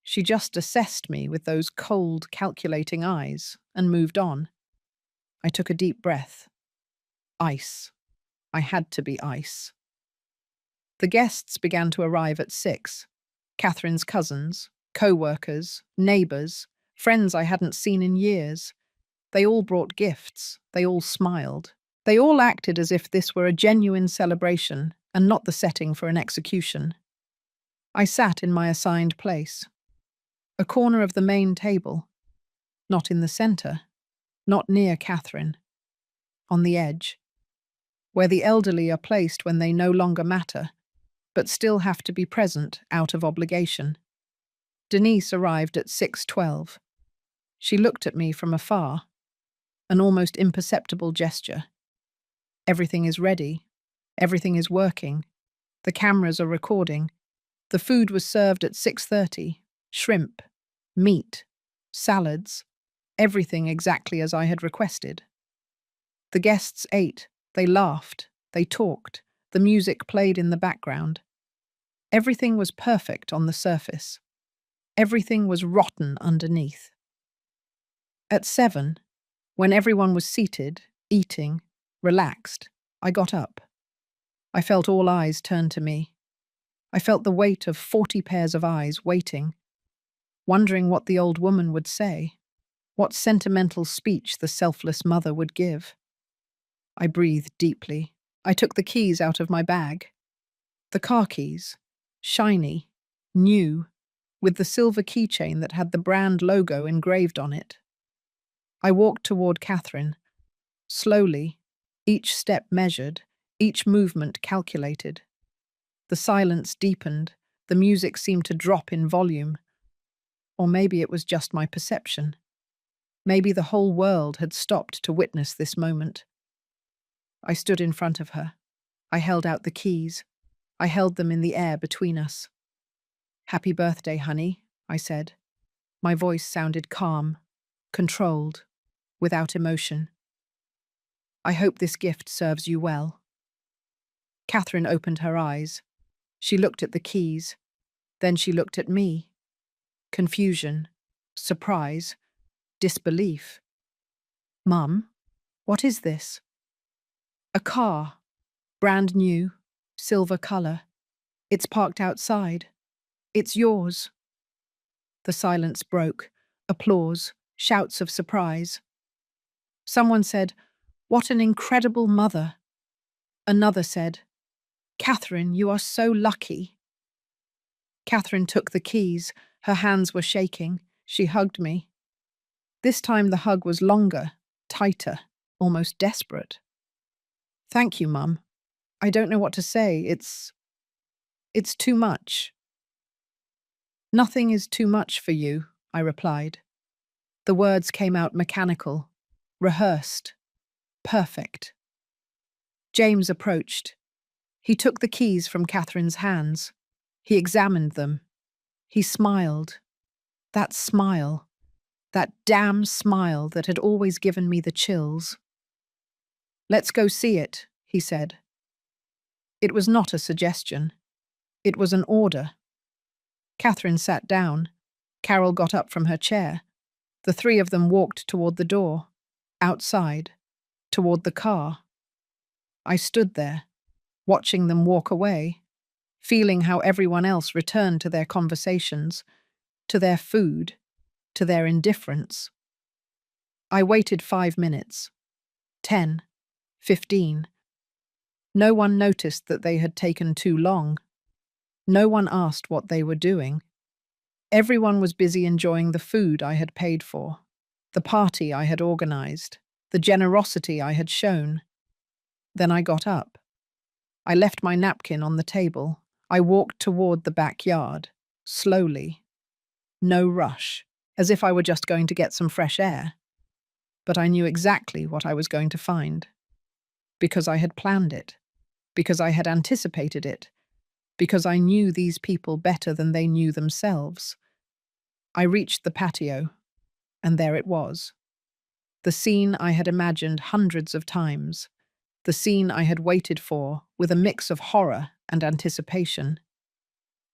She just assessed me with those cold, calculating eyes and moved on. I took a deep breath. Ice. I had to be ice. The guests began to arrive at 6. Catherine's cousins, co-workers, neighbours, friends I hadn't seen in years. They all brought gifts. They all smiled. They all acted as if this were a genuine celebration and not the setting for an execution. I sat in my assigned place. A corner of the main table. Not in the centre. Not near Catherine. On the edge. Where the elderly are placed when they no longer matter, but still have to be present out of obligation. Denise arrived at 6:12. She looked at me from afar. An almost imperceptible gesture. Everything is ready. Everything is working. The cameras are recording. The food was served at 6:30. Shrimp, meat, salads, everything exactly as I had requested. The guests ate. They laughed. They talked. The music played in the background. Everything was perfect on the surface. Everything was rotten underneath. At 7, when everyone was seated, eating, relaxed, I got up. I felt all eyes turn to me. I felt the weight of 40 pairs of eyes waiting, wondering what the old woman would say, what sentimental speech the selfless mother would give. I breathed deeply. I took the keys out of my bag. The car keys. Shiny. New. With the silver keychain that had the brand logo engraved on it. I walked toward Catherine. Slowly, each step measured, each movement calculated. The silence deepened, the music seemed to drop in volume. Or maybe it was just my perception. Maybe the whole world had stopped to witness this moment. I stood in front of her. I held out the keys. I held them in the air between us. "Happy birthday, honey," I said. My voice sounded calm, controlled, without emotion. "I hope this gift serves you well." Catherine opened her eyes. She looked at the keys. Then she looked at me. Confusion, surprise, disbelief. "Mum, what is this?" "A car. Brand new. Silver color. It's parked outside. It's yours." The silence broke. Applause, shouts of surprise. Someone said, "What an incredible mother." Another said, "Catherine, you are so lucky." Catherine took the keys. Her hands were shaking. She hugged me. This time the hug was longer, tighter, almost desperate. "Thank you, Mum. I don't know what to say. It's too much." "Nothing is too much for you," I replied. The words came out mechanical, rehearsed, perfect. James approached. He took the keys from Catherine's hands. He examined them. He smiled. That smile, that damn smile that had always given me the chills. "Let's go see it," he said. It was not a suggestion. It was an order. Catherine sat down. Carol got up from her chair. The three of them walked toward the door, outside, toward the car. I stood there, watching them walk away, feeling how everyone else returned to their conversations, to their food, to their indifference. I waited 5 minutes, 10, 15. No one noticed that they had taken too long. No one asked what they were doing. Everyone was busy enjoying the food I had paid for, the party I had organized, the generosity I had shown. Then I got up. I left my napkin on the table. I walked toward the backyard, slowly. No rush, as if I were just going to get some fresh air. But I knew exactly what I was going to find. Because I had planned it. Because I had anticipated it. Because I knew these people better than they knew themselves. I reached the patio, and there it was. The scene I had imagined hundreds of times. The scene I had waited for, with a mix of horror and anticipation.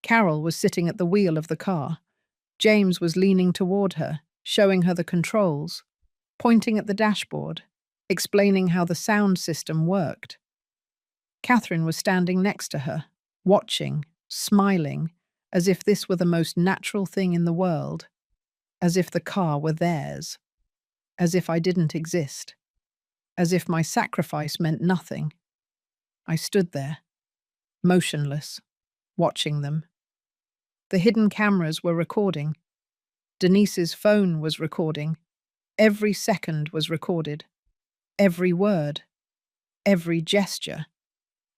Carol was sitting at the wheel of the car. James was leaning toward her, showing her the controls, pointing at the dashboard, explaining how the sound system worked. Catherine was standing next to her, watching, smiling, as if this were the most natural thing in the world, as if the car were theirs, as if I didn't exist, as if my sacrifice meant nothing. I stood there, motionless, watching them. The hidden cameras were recording. Denise's phone was recording. Every second was recorded. Every word. Every gesture.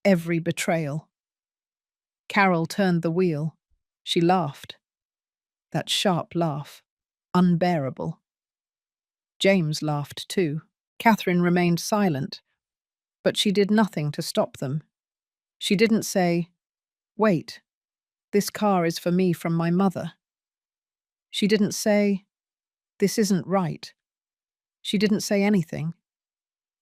Every betrayal. Carol turned the wheel. She laughed. That sharp laugh. Unbearable. James laughed too. Catherine remained silent, but she did nothing to stop them. She didn't say, "Wait, this car is for me from my mother." She didn't say, "This isn't right." She didn't say anything.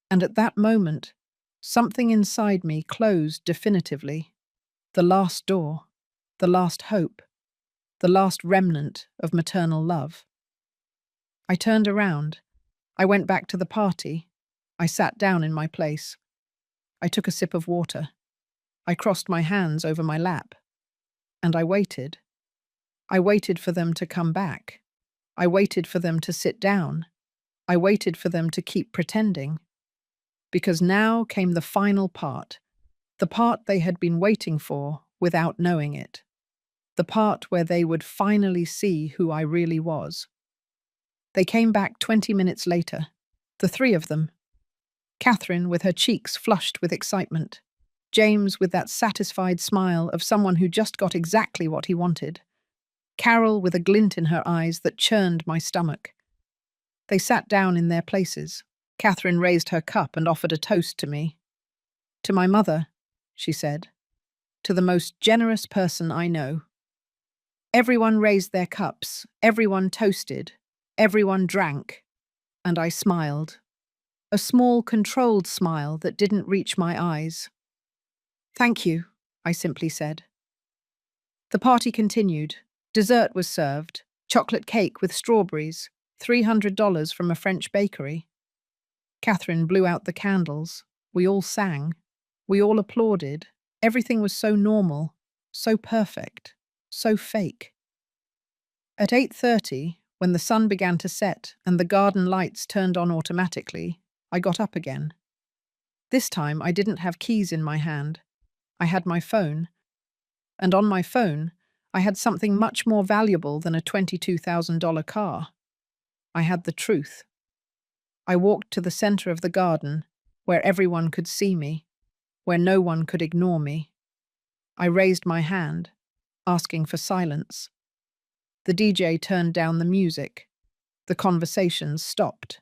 And at that moment, something inside me closed definitively. The last door, the last hope, the last remnant of maternal love. I turned around. I went back to the party. I sat down in my place. I took a sip of water. I crossed my hands over my lap. And I waited. I waited for them to come back. I waited for them to sit down. I waited for them to keep pretending. Because now came the final part, the part they had been waiting for without knowing it, the part where they would finally see who I really was. They came back 20 minutes later, the three of them. Catherine with her cheeks flushed with excitement, James with that satisfied smile of someone who just got exactly what he wanted, Carol with a glint in her eyes that churned my stomach. They sat down in their places. Catherine raised her cup and offered a toast to me. "To my mother," she said, "to the most generous person I know." Everyone raised their cups, everyone toasted, everyone drank, and I smiled. A small, controlled smile that didn't reach my eyes. "Thank you," I simply said. The party continued. Dessert was served, chocolate cake with strawberries, $300 from a French bakery. Catherine blew out the candles. We all sang. We all applauded. Everything was so normal, so perfect, so fake. At 8:30, when the sun began to set and the garden lights turned on automatically, I got up again. This time I didn't have keys in my hand. I had my phone. And on my phone, I had something much more valuable than a $22,000 car. I had the truth. I walked to the center of the garden, where everyone could see me, where no one could ignore me. I raised my hand, asking for silence. The DJ turned down the music. The conversations stopped.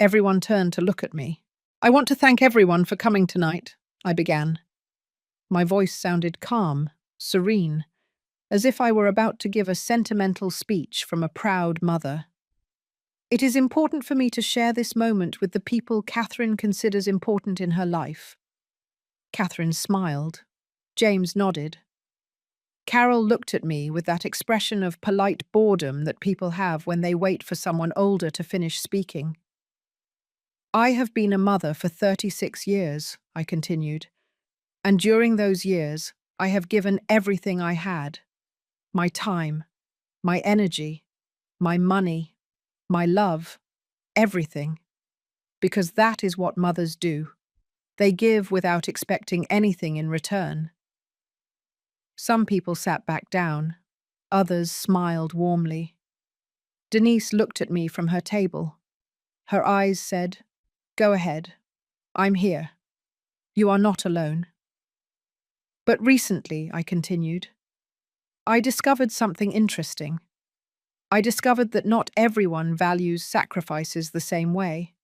Everyone turned to look at me. "I want to thank everyone for coming tonight," I began. My voice sounded calm, serene, as if I were about to give a sentimental speech from a proud mother. "It is important for me to share this moment with the people Catherine considers important in her life." Catherine smiled. James nodded. Carol looked at me with that expression of polite boredom that people have when they wait for someone older to finish speaking. "I have been a mother for 36 years, I continued, and during those years, I have given everything I had. My time, my energy, my money, my love, everything. Because that is what mothers do. They give without expecting anything in return." Some people sat back down. Others smiled warmly. Denise looked at me from her table. Her eyes said, "Go ahead. I'm here. You are not alone." "But recently," I continued, "I discovered something interesting. I discovered that not everyone values sacrifices the same way.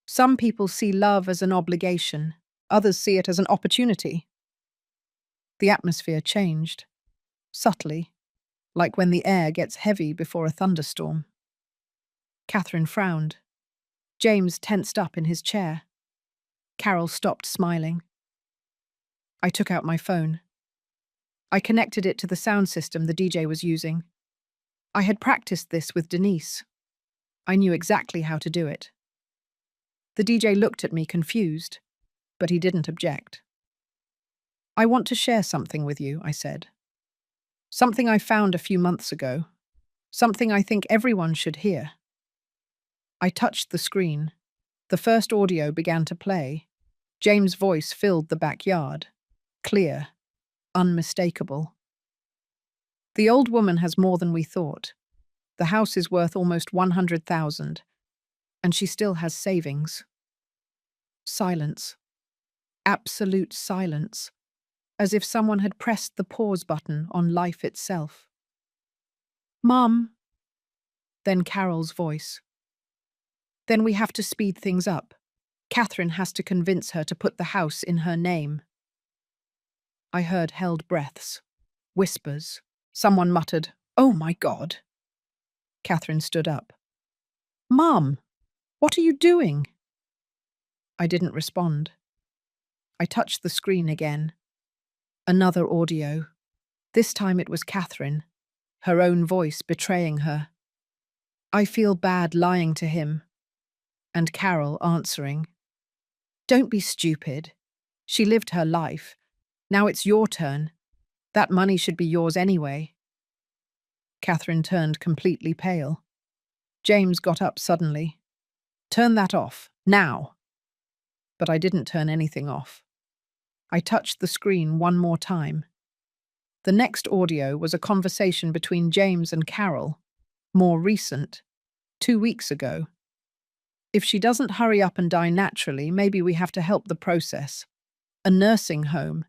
Some people see love as an obligation, others see it as an opportunity." The atmosphere changed, subtly, like when the air gets heavy before a thunderstorm. Catherine frowned. James tensed up in his chair. Carol stopped smiling. I took out my phone. I connected it to the sound system the DJ was using. I had practiced this with Denise. I knew exactly how to do it. The DJ looked at me confused, but he didn't object. "I want to share something with you," I said. "Something I found a few months ago. Something I think everyone should hear." I touched the screen. The first audio began to play. James' voice filled the backyard. Clear, unmistakable. "The old woman has more than we thought. The house is worth almost 100,000, and she still has savings." Silence. Absolute silence. As if someone had pressed the pause button on life itself. "Mom." Then Carol's voice. "Then we have to speed things up. Catherine has to convince her to put the house in her name." I heard held breaths, whispers. Someone muttered, "Oh my God." Catherine stood up. "Mom, what are you doing?" I didn't respond. I touched the screen again. Another audio. This time it was Catherine, her own voice betraying her. "I feel bad lying to him." And Carol answering, "Don't be stupid. She lived her life. Now it's your turn. That money should be yours anyway." Catherine turned completely pale. James got up suddenly. "Turn that off, now." but I didn't turn anything off. I touched the screen one more time. The next audio was a conversation between James and Carol, more recent, 2 weeks ago. If she doesn't hurry up and die naturally, maybe we have to help the process. A nursing home.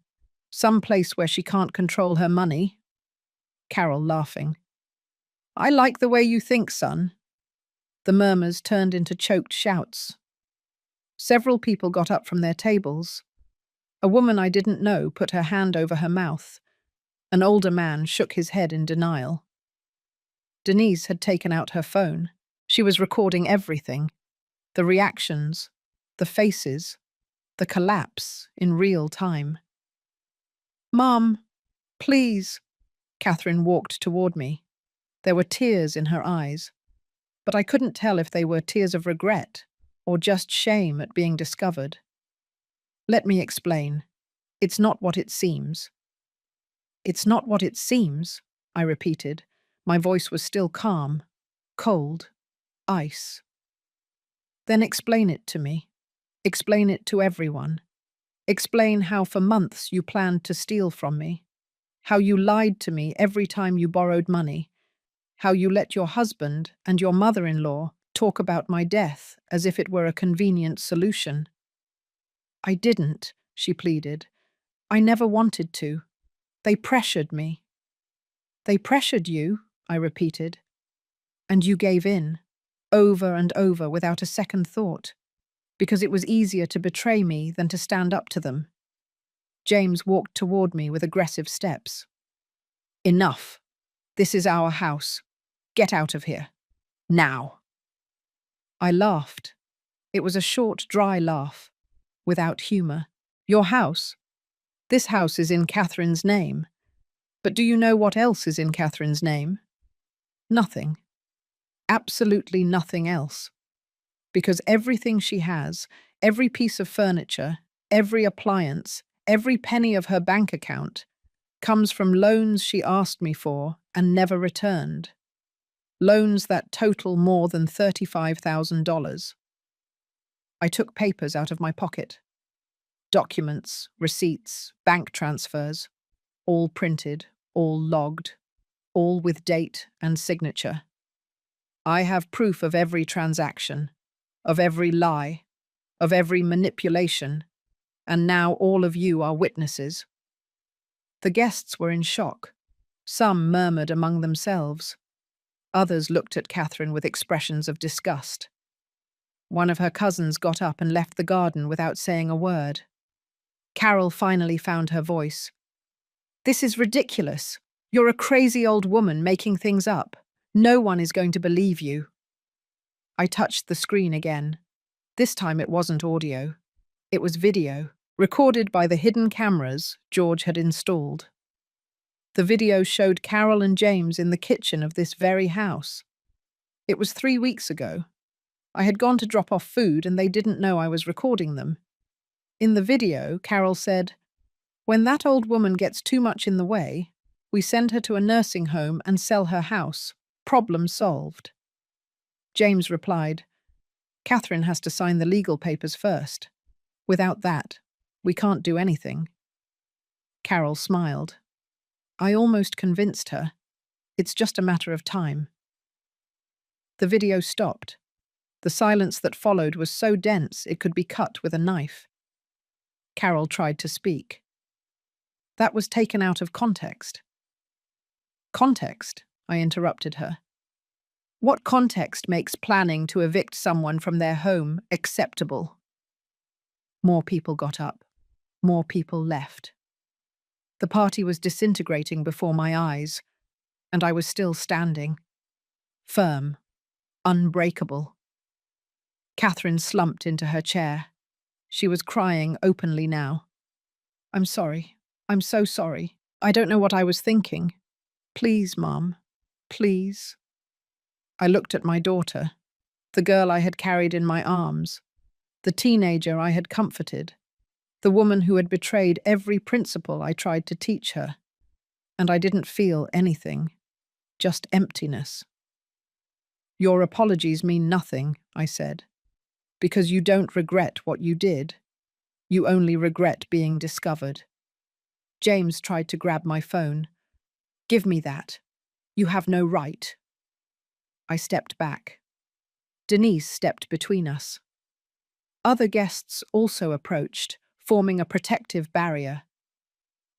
Some place where she can't control her money. Carol laughing. I like the way you think, son. The murmurs turned into choked shouts. Several people got up from their tables. A woman I didn't know put her hand over her mouth. An older man shook his head in denial. Denise had taken out her phone. She was recording everything. The reactions, the faces, the collapse in real time. Mom, please. Catherine walked toward me. There were tears in her eyes, but I couldn't tell if they were tears of regret or just shame at being discovered. Let me explain. It's not what it seems. It's not what it seems, I repeated. My voice was still calm, cold, ice. Then explain it to me. Explain it to everyone. Explain how for months you planned to steal from me. How you lied to me every time you borrowed money. How you let your husband and your mother-in-law talk about my death as if it were a convenient solution. I didn't, she pleaded. I never wanted to. They pressured me. They pressured you, I repeated. And you gave in, over and over without a second thought, because it was easier to betray me than to stand up to them. James walked toward me with aggressive steps. Enough. This is our house. Get out of here. Now. I laughed. It was a short, dry laugh, without humor. Your house? This house is in Catherine's name. But do you know what else is in Catherine's name? Nothing. Absolutely nothing else. Because everything she has, every piece of furniture, every appliance, every penny of her bank account, comes from loans she asked me for and never returned. Loans that total more than $35,000. I took papers out of my pocket. Documents, receipts, bank transfers, all printed, all logged, all with date and signature. I have proof of every transaction, of every lie, of every manipulation, and now all of you are witnesses. The guests were in shock. Some murmured among themselves. Others looked at Catherine with expressions of disgust. One of her cousins got up and left the garden without saying a word. Carol finally found her voice. This is ridiculous. You're a crazy old woman making things up. No one is going to believe you. I touched the screen again. This time it wasn't audio. It was video, recorded by the hidden cameras George had installed. The video showed Carol and James in the kitchen of this very house. It was 3 weeks ago. I had gone to drop off food and they didn't know I was recording them. In the video, Carol said, "When that old woman gets too much in the way, we send her to a nursing home and sell her house. Problem solved." James replied, "Catherine has to sign the legal papers first. Without that, we can't do anything." Carol smiled. I almost convinced her. It's just a matter of time. The video stopped. The silence that followed was so dense it could be cut with a knife. Carol tried to speak. That was taken out of context. Context? I interrupted her. What context makes planning to evict someone from their home acceptable? More people got up. More people left. The party was disintegrating before my eyes, and I was still standing. Firm. Unbreakable. Catherine slumped into her chair. She was crying openly now. I'm sorry. I'm so sorry. I don't know what I was thinking. Please, Mom. Please. I looked at my daughter, the girl I had carried in my arms, the teenager I had comforted, the woman who had betrayed every principle I tried to teach her. And I didn't feel anything, just emptiness. Your apologies mean nothing, I said, because you don't regret what you did. You only regret being discovered. James tried to grab my phone. Give me that. You have no right. I stepped back. Denise stepped between us. Other guests also approached, forming a protective barrier.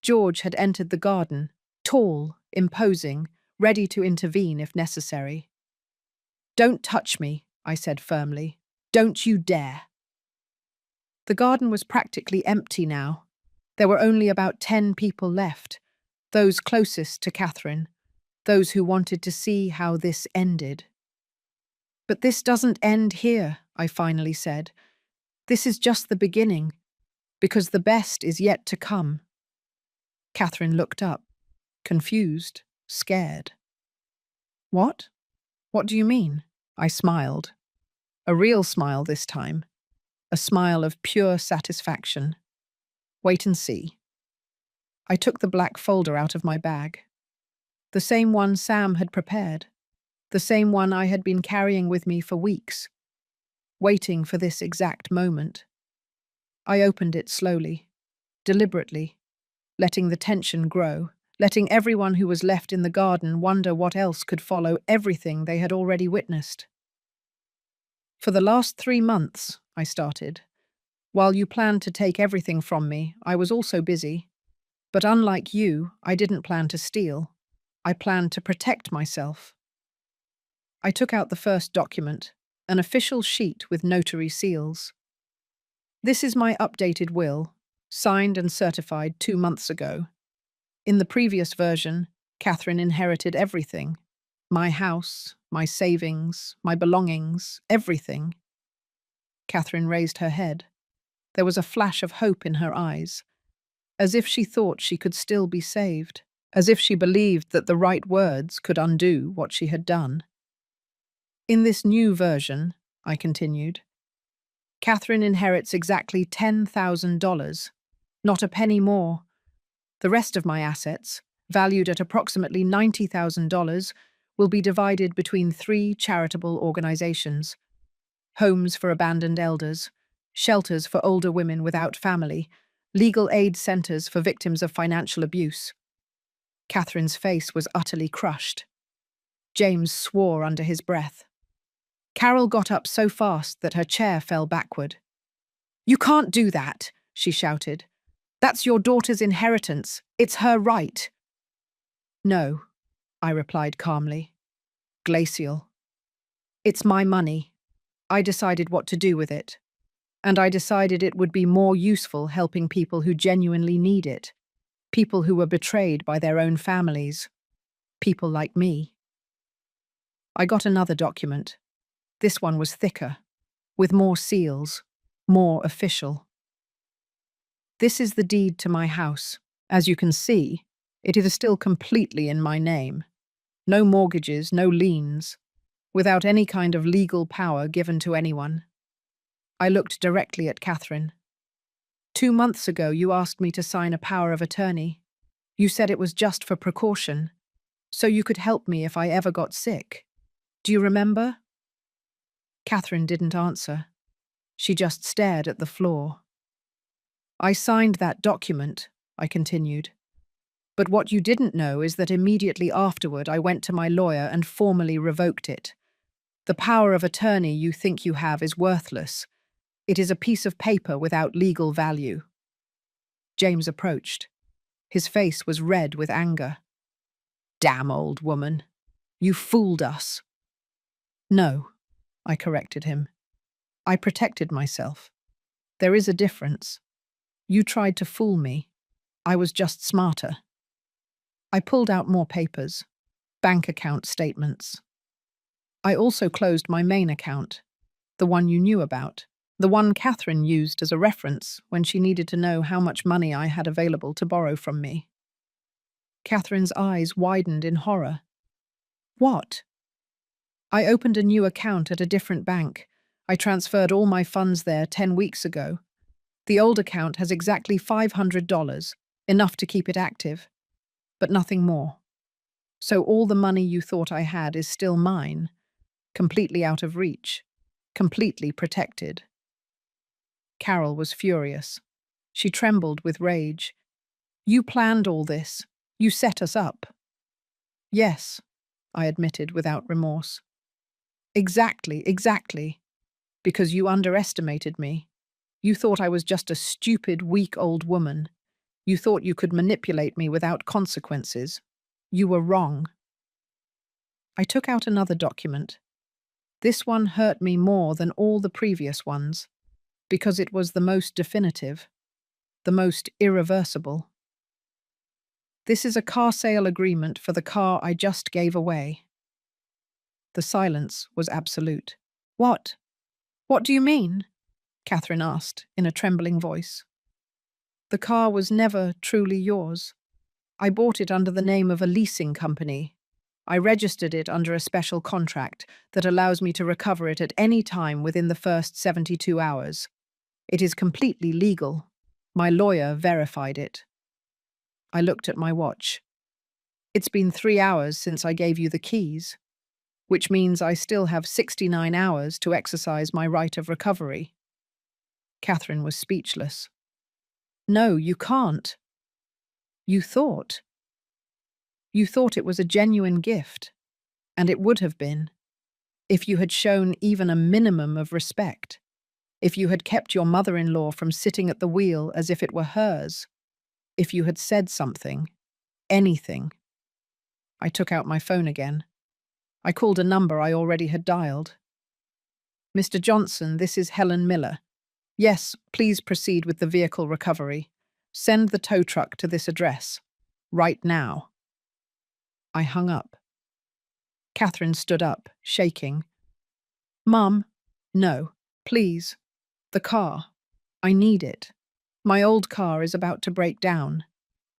George had entered the garden, tall, imposing, ready to intervene if necessary. Don't touch me, I said firmly. Don't you dare. The garden was practically empty now. There were only about 10 people left, those closest to Catherine, those who wanted to see how this ended. But this doesn't end here, I finally said. This is just the beginning, because the best is yet to come. Catherine looked up, confused, scared. What? What do you mean? I smiled. A real smile this time. A smile of pure satisfaction. Wait and see. I took the black folder out of my bag. The same one Sam had prepared. The same one I had been carrying with me for weeks, waiting for this exact moment. I opened it slowly, deliberately, letting the tension grow, letting everyone who was left in the garden wonder what else could follow everything they had already witnessed. For the last 3 months, I started. While you planned to take everything from me, I was also busy. But unlike you, I didn't plan to steal. I planned to protect myself. I took out the first document, an official sheet with notary seals. This is my updated will, signed and certified 2 months ago. In the previous version, Catherine inherited everything. My house, my savings, my belongings, everything. Catherine raised her head. There was a flash of hope in her eyes, as if she thought she could still be saved, as if she believed that the right words could undo what she had done. In this new version, I continued, Catherine inherits exactly $10,000, not a penny more. The rest of my assets, valued at approximately $90,000, will be divided between 3 charitable organizations: homes for abandoned elders, shelters for older women without family, legal aid centers for victims of financial abuse. Catherine's face was utterly crushed. James swore under his breath. Carol got up so fast that her chair fell backward. You can't do that, she shouted. That's your daughter's inheritance. It's her right. No, I replied calmly. Glacial. It's my money. I decided what to do with it. And I decided it would be more useful helping people who genuinely need it. People who were betrayed by their own families. People like me. I got another document. This one was thicker, with more seals, more official. This is the deed to my house. As you can see, it is still completely in my name. No mortgages, no liens, without any kind of legal power given to anyone. I looked directly at Catherine. 2 months ago, you asked me to sign a power of attorney. You said it was just for precaution, so you could help me if I ever got sick. Do you remember? Catherine didn't answer. She just stared at the floor. I signed that document, I continued. But what you didn't know is that immediately afterward I went to my lawyer and formally revoked it. The power of attorney you think you have is worthless. It is a piece of paper without legal value. James approached. His face was red with anger. Damn old woman. You fooled us. No, I corrected him. I protected myself. There is a difference. You tried to fool me. I was just smarter. I pulled out more papers, bank account statements. I also closed my main account, the one you knew about, the one Catherine used as a reference when she needed to know how much money I had available to borrow from me. Catherine's eyes widened in horror. What? I opened a new account at a different bank. I transferred all my funds there 10 weeks ago. The old account has exactly $500, enough to keep it active, but nothing more. So all the money you thought I had is still mine, completely out of reach, completely protected. Carol was furious. She trembled with rage. You planned all this. You set us up. Yes, I admitted without remorse. Exactly. Because you underestimated me. You thought I was just a stupid, weak old woman. You thought you could manipulate me without consequences. You were wrong. I took out another document. This one hurt me more than all the previous ones, because it was the most definitive, the most irreversible. This is a car sale agreement for the car I just gave away. The silence was absolute. What? What do you mean? Catherine asked in a trembling voice. The car was never truly yours. I bought it under the name of a leasing company. I registered it under a special contract that allows me to recover it at any time within the first 72 hours. It is completely legal. My lawyer verified it. I looked at my watch. It's been 3 hours since I gave you the keys, which means I still have 69 hours to exercise my right of recovery. Catherine was speechless. No, you can't. You thought. You thought it was a genuine gift, and it would have been, if you had shown even a minimum of respect, if you had kept your mother-in-law from sitting at the wheel as if it were hers, if you had said something, anything. I took out my phone again. I called a number I already had dialed. Mr. Johnson, this is Helen Miller. Yes, please proceed with the vehicle recovery. Send the tow truck to this address. Right now. I hung up. Catherine stood up, shaking. Mum, no, please. The car. I need it. My old car is about to break down.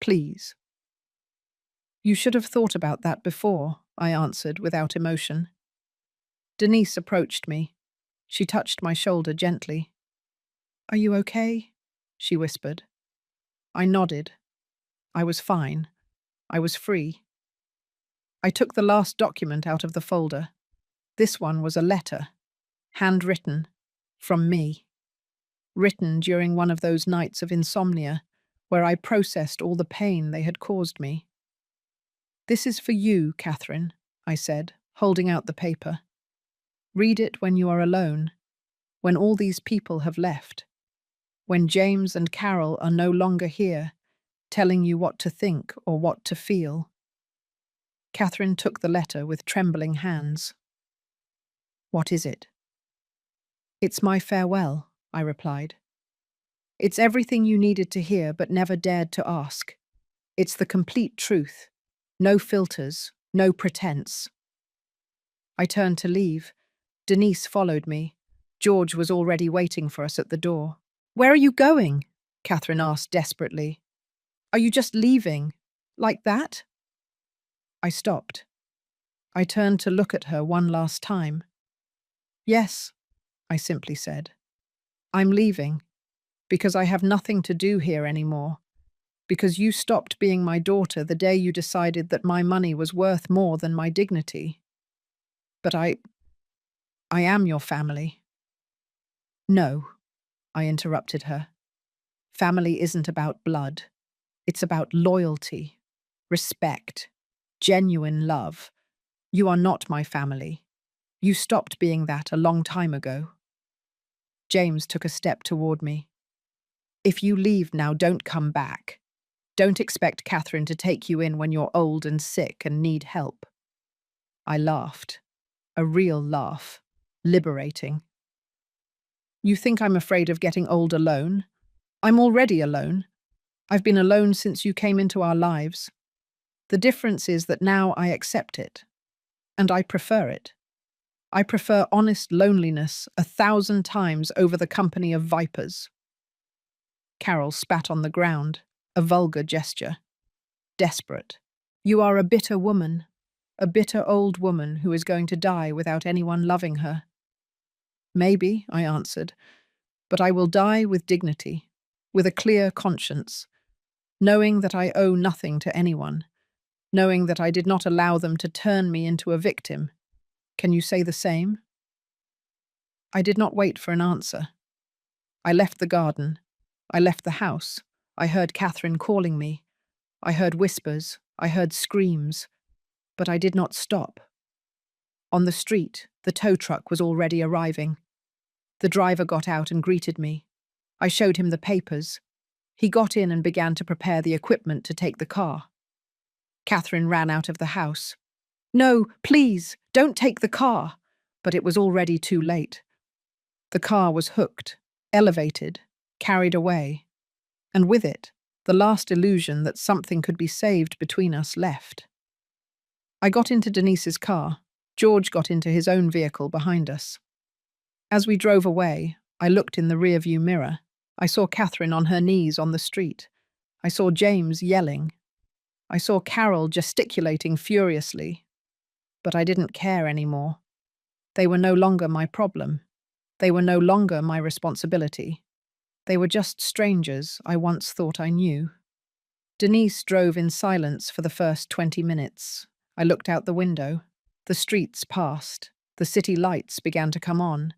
Please. You should have thought about that before, I answered without emotion. Denise approached me. She touched my shoulder gently. Are you okay? She whispered. I nodded. I was fine. I was free. I took the last document out of the folder. This one was a letter, handwritten, from me. Written during one of those nights of insomnia, where I processed all the pain they had caused me. This is for you, Catherine, I said, holding out the paper. Read it when you are alone, when all these people have left, when James and Carol are no longer here, telling you what to think or what to feel. Catherine took the letter with trembling hands. What is it? It's my farewell, I replied. It's everything you needed to hear but never dared to ask. It's the complete truth. No filters, no pretense. I turned to leave. Denise followed me. George was already waiting for us at the door. Where are you going? Catherine asked desperately. Are you just leaving? Like that? I stopped. I turned to look at her one last time. Yes, I simply said. I'm leaving, because I have nothing to do here anymore, because you stopped being my daughter the day you decided that my money was worth more than my dignity. But I am your family. No, I interrupted her. Family isn't about blood. It's about loyalty, respect, genuine love. You are not my family. You stopped being that a long time ago. James took a step toward me. If you leave now, don't come back. Don't expect Catherine to take you in when you're old and sick and need help. I laughed. A real laugh. Liberating. You think I'm afraid of getting old alone? I'm already alone. I've been alone since you came into our lives. The difference is that now I accept it. And I prefer it. I prefer honest loneliness 1,000 times over the company of vipers. Carol spat on the ground, a vulgar gesture. Desperate. You are a bitter woman, a bitter old woman who is going to die without anyone loving her. Maybe, I answered, but I will die with dignity, with a clear conscience, knowing that I owe nothing to anyone, knowing that I did not allow them to turn me into a victim. Can you say the same? I did not wait for an answer. I left the garden. I left the house. I heard Catherine calling me. I heard whispers. I heard screams. But I did not stop. On the street, the tow truck was already arriving. The driver got out and greeted me. I showed him the papers. He got in and began to prepare the equipment to take the car. Catherine ran out of the house. "No, please, don't take the car." But it was already too late. The car was hooked, elevated, carried away. And with it, the last illusion that something could be saved between us left. I got into Denise's car. George got into his own vehicle behind us. As we drove away, I looked in the rearview mirror. I saw Catherine on her knees on the street. I saw James yelling. I saw Carol gesticulating furiously. But I didn't care anymore. They were no longer my problem. They were no longer my responsibility. They were just strangers I once thought I knew. Denise drove in silence for the first 20 minutes. I looked out the window. The streets passed. The city lights began to come on.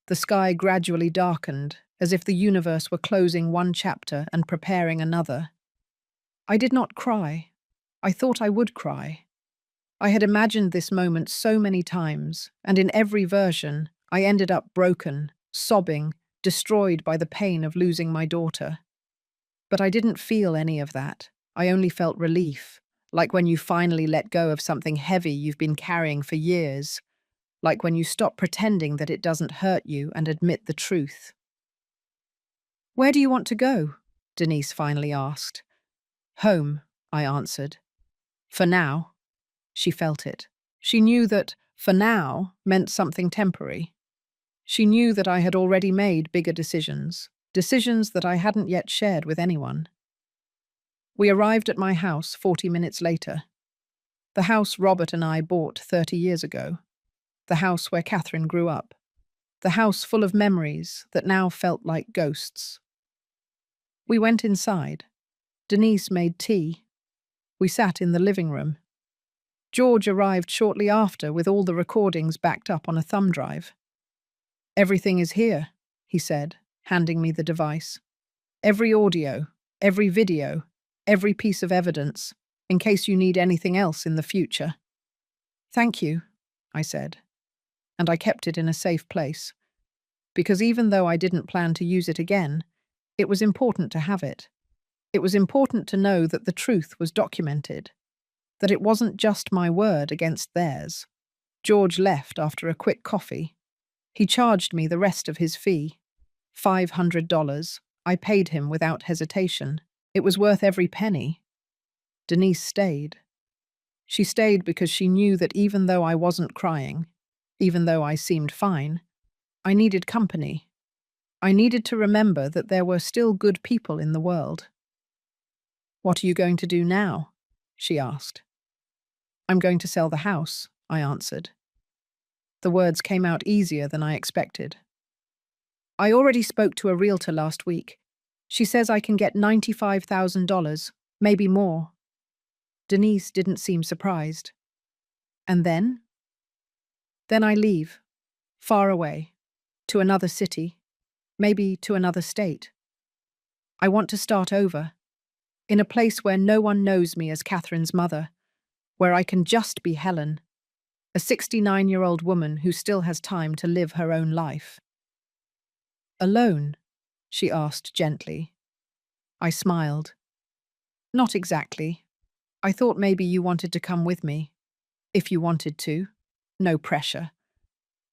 The sky gradually darkened, as if the universe were closing one chapter and preparing another. I did not cry. I thought I would cry. I had imagined this moment so many times, and in every version, I ended up broken, sobbing, destroyed by the pain of losing my daughter. But I didn't feel any of that. I only felt relief, like when you finally let go of something heavy you've been carrying for years, like when you stop pretending that it doesn't hurt you and admit the truth. "Where do you want to go?" Denise finally asked. "Home," I answered. "For now." She felt it. She knew that "for now" meant something temporary. She knew that I had already made bigger decisions, decisions that I hadn't yet shared with anyone. We arrived at my house 40 minutes later. The house Robert and I bought 30 years ago. The house where Catherine grew up. The house full of memories that now felt like ghosts. We went inside. Denise made tea. We sat in the living room. George arrived shortly after with all the recordings backed up on a thumb drive. "Everything is here," he said, handing me the device. "Every audio, every video, every piece of evidence, in case you need anything else in the future." "Thank you," I said, and I kept it in a safe place, because even though I didn't plan to use it again, it was important to have it. It was important to know that the truth was documented, that it wasn't just my word against theirs. George left after a quick coffee. He charged me the rest of his fee. $500. I paid him without hesitation. It was worth every penny. Denise stayed. She stayed because she knew that even though I wasn't crying, even though I seemed fine, I needed company. I needed to remember that there were still good people in the world. "What are you going to do now?" she asked. "I'm going to sell the house," I answered. The words came out easier than I expected. "I already spoke to a realtor last week. She says I can get $95,000, maybe more." Denise didn't seem surprised. "And then?" "Then I leave. Far away. To another city. Maybe to another state. I want to start over. In a place where no one knows me as Catherine's mother. Where I can just be Helen. A 69-year-old woman who still has time to live her own life." "Alone?" she asked gently. I smiled. "Not exactly. I thought maybe you wanted to come with me. If you wanted to. No pressure.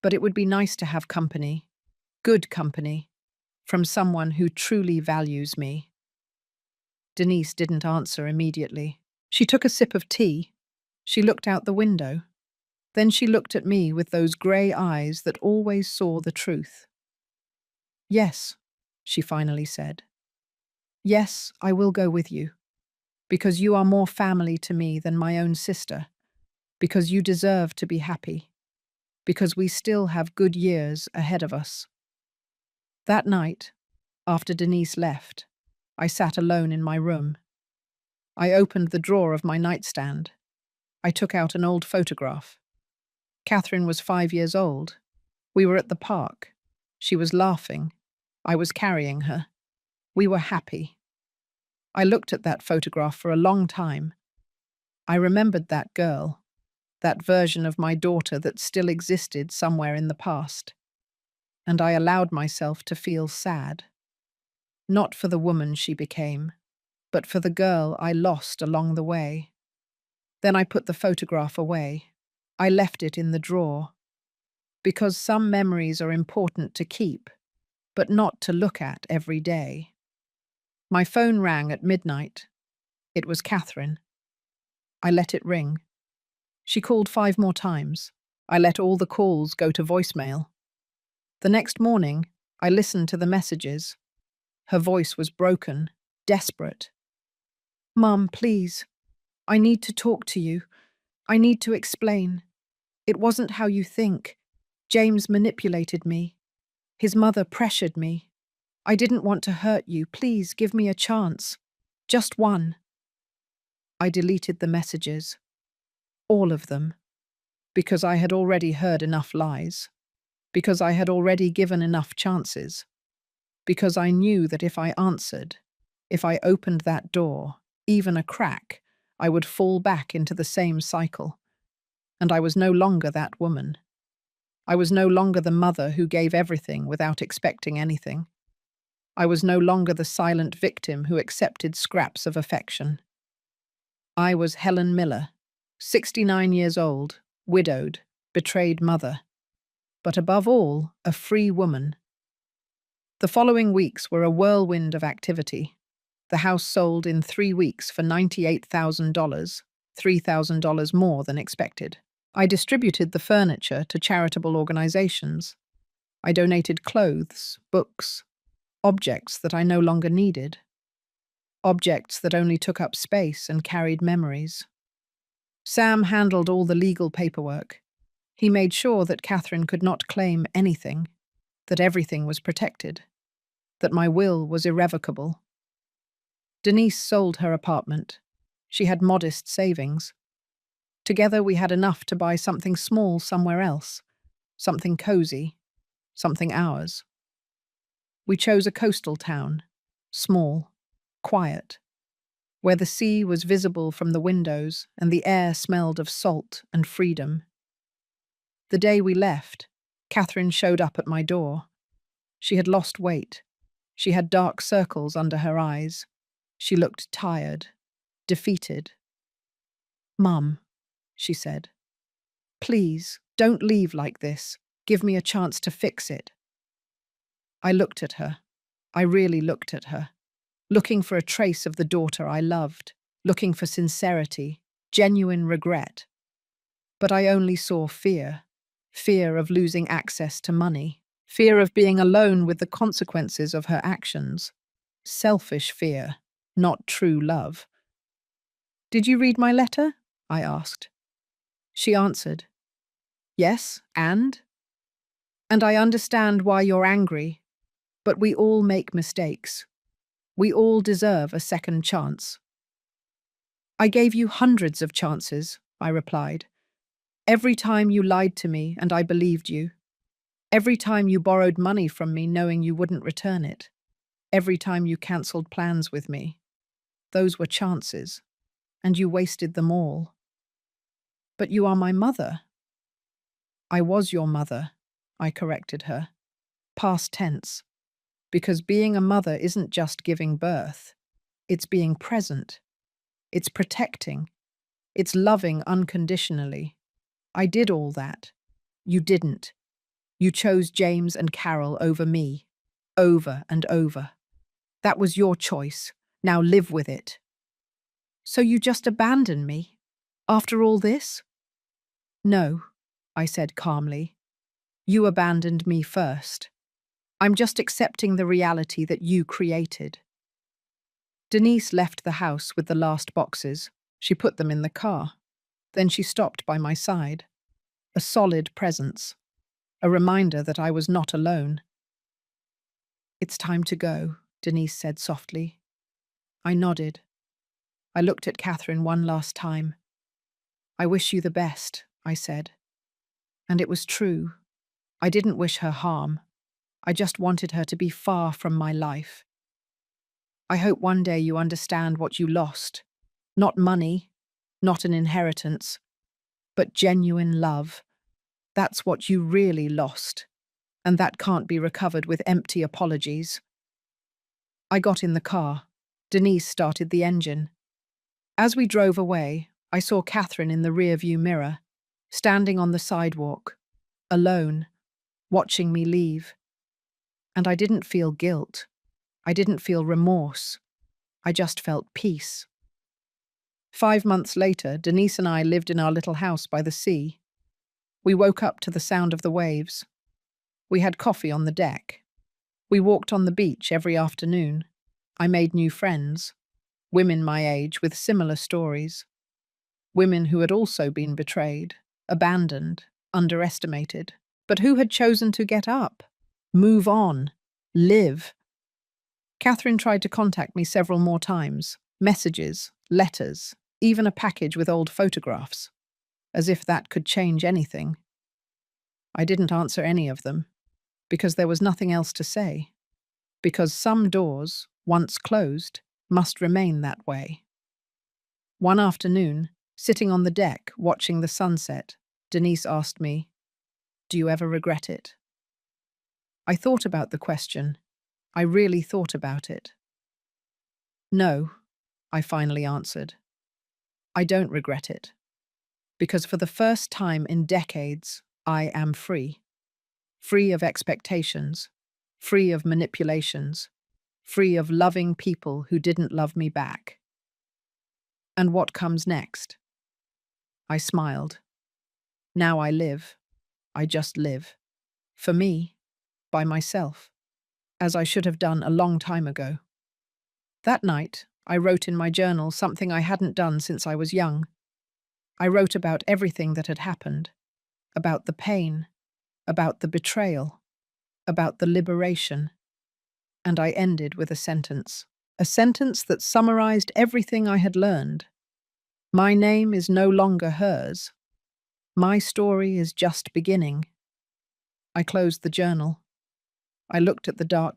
But it would be nice to have company. Good company. From someone who truly values me." Denise didn't answer immediately. She took a sip of tea. She looked out the window. Then she looked at me with those grey eyes that always saw the truth. "Yes," she finally said. "Yes, I will go with you. Because you are more family to me than my own sister. Because you deserve to be happy. Because we still have good years ahead of us." That night, after Denise left, I sat alone in my room. I opened the drawer of my nightstand. I took out an old photograph. Catherine was 5 years old. We were at the park. She was laughing. I was carrying her. We were happy. I looked at that photograph for a long time. I remembered that girl, that version of my daughter that still existed somewhere in the past. And I allowed myself to feel sad. Not for the woman she became, but for the girl I lost along the way. Then I put the photograph away. I left it in the drawer. Because some memories are important to keep, but not to look at every day. My phone rang at midnight. It was Catherine. I let it ring. She called 5 more times. I let all the calls go to voicemail. The next morning, I listened to the messages. Her voice was broken, desperate. "Mum, please. I need to talk to you. I need to explain. It wasn't how you think. James manipulated me. His mother pressured me. I didn't want to hurt you. Please give me a chance. Just one." I deleted the messages. All of them. Because I had already heard enough lies. Because I had already given enough chances. Because I knew that if I answered, if I opened that door, even a crack, I would fall back into the same cycle. And I was no longer that woman. I was no longer the mother who gave everything without expecting anything. I was no longer the silent victim who accepted scraps of affection. I was Helen Miller, 69 years old, widowed, betrayed mother. But above all, a free woman. The following weeks were a whirlwind of activity. The house sold in 3 weeks for $98,000, $3,000 more than expected. I distributed the furniture to charitable organizations. I donated clothes, books, objects that I no longer needed. Objects that only took up space and carried memories. Sam handled all the legal paperwork. He made sure that Catherine could not claim anything, that everything was protected, that my will was irrevocable. Denise sold her apartment. She had modest savings. Together we had enough to buy something small somewhere else, something cozy, something ours. We chose a coastal town, small, quiet, where the sea was visible from the windows and the air smelled of salt and freedom. The day we left, Catherine showed up at my door. She had lost weight. She had dark circles under her eyes. She looked tired, defeated. "Mum," she said, "please, don't leave like this. Give me a chance to fix it." I looked at her. I really looked at her, looking for a trace of the daughter I loved, looking for sincerity, genuine regret. But I only saw fear. Fear of losing access to money. Fear of being alone with the consequences of her actions. Selfish fear, not true love. "Did you read my letter?" I asked. She answered, "Yes, and?" "And I understand why you're angry, but we all make mistakes. We all deserve a second chance." "I gave you hundreds of chances," I replied. "Every time you lied to me and I believed you. Every time you borrowed money from me knowing you wouldn't return it. Every time you cancelled plans with me. Those were chances, and you wasted them all." "But you are my mother." "I was your mother," I corrected her. Past tense. Because being a mother isn't just giving birth. It's being present. It's protecting. It's loving unconditionally. I did all that. You didn't. You chose James and Carol over me. Over and over. That was your choice. Now live with it. "So you just abandoned me? After all this?" "No," I said calmly. "You abandoned me first. I'm just accepting the reality that you created." Denise left the house with the last boxes. She put them in the car. Then she stopped by my side. A solid presence. A reminder that I was not alone. "It's time to go," Denise said softly. I nodded. I looked at Catherine one last time. "I wish you the best," I said. And it was true. I didn't wish her harm. I just wanted her to be far from my life. I hope one day you understand what you lost. Not money, not an inheritance, but genuine love. That's what you really lost, and that can't be recovered with empty apologies. I got in the car. Denise started the engine. As we drove away, I saw Catherine in the rearview mirror, standing on the sidewalk, alone, watching me leave. And I didn't feel guilt. I didn't feel remorse. I just felt peace. 5 months later, Denise and I lived in our little house by the sea. We woke up to the sound of the waves. We had coffee on the deck. We walked on the beach every afternoon. I made new friends, women my age with similar stories, women who had also been betrayed, abandoned, underestimated, but who had chosen to get up, move on, live. Catherine tried to contact me several more times, messages, letters, even a package with old photographs, as if that could change anything. I didn't answer any of them, because there was nothing else to say, because some doors, once closed, must remain that way. One afternoon, sitting on the deck watching the sunset, Denise asked me, "Do you ever regret it?" I thought about the question. I really thought about it. "No," I finally answered. "I don't regret it, because for the first time in decades, I am free. Free of expectations, free of manipulations, free of loving people who didn't love me back." And what comes next? I smiled. Now I live. I just live. For me, by myself, as I should have done a long time ago. That night, I wrote in my journal something I hadn't done since I was young. I wrote about everything that had happened, about the pain, about the betrayal, about the liberation. And I ended with a sentence that summarized everything I had learned. My name is no longer hers. My story is just beginning. I closed the journal. I looked at the dark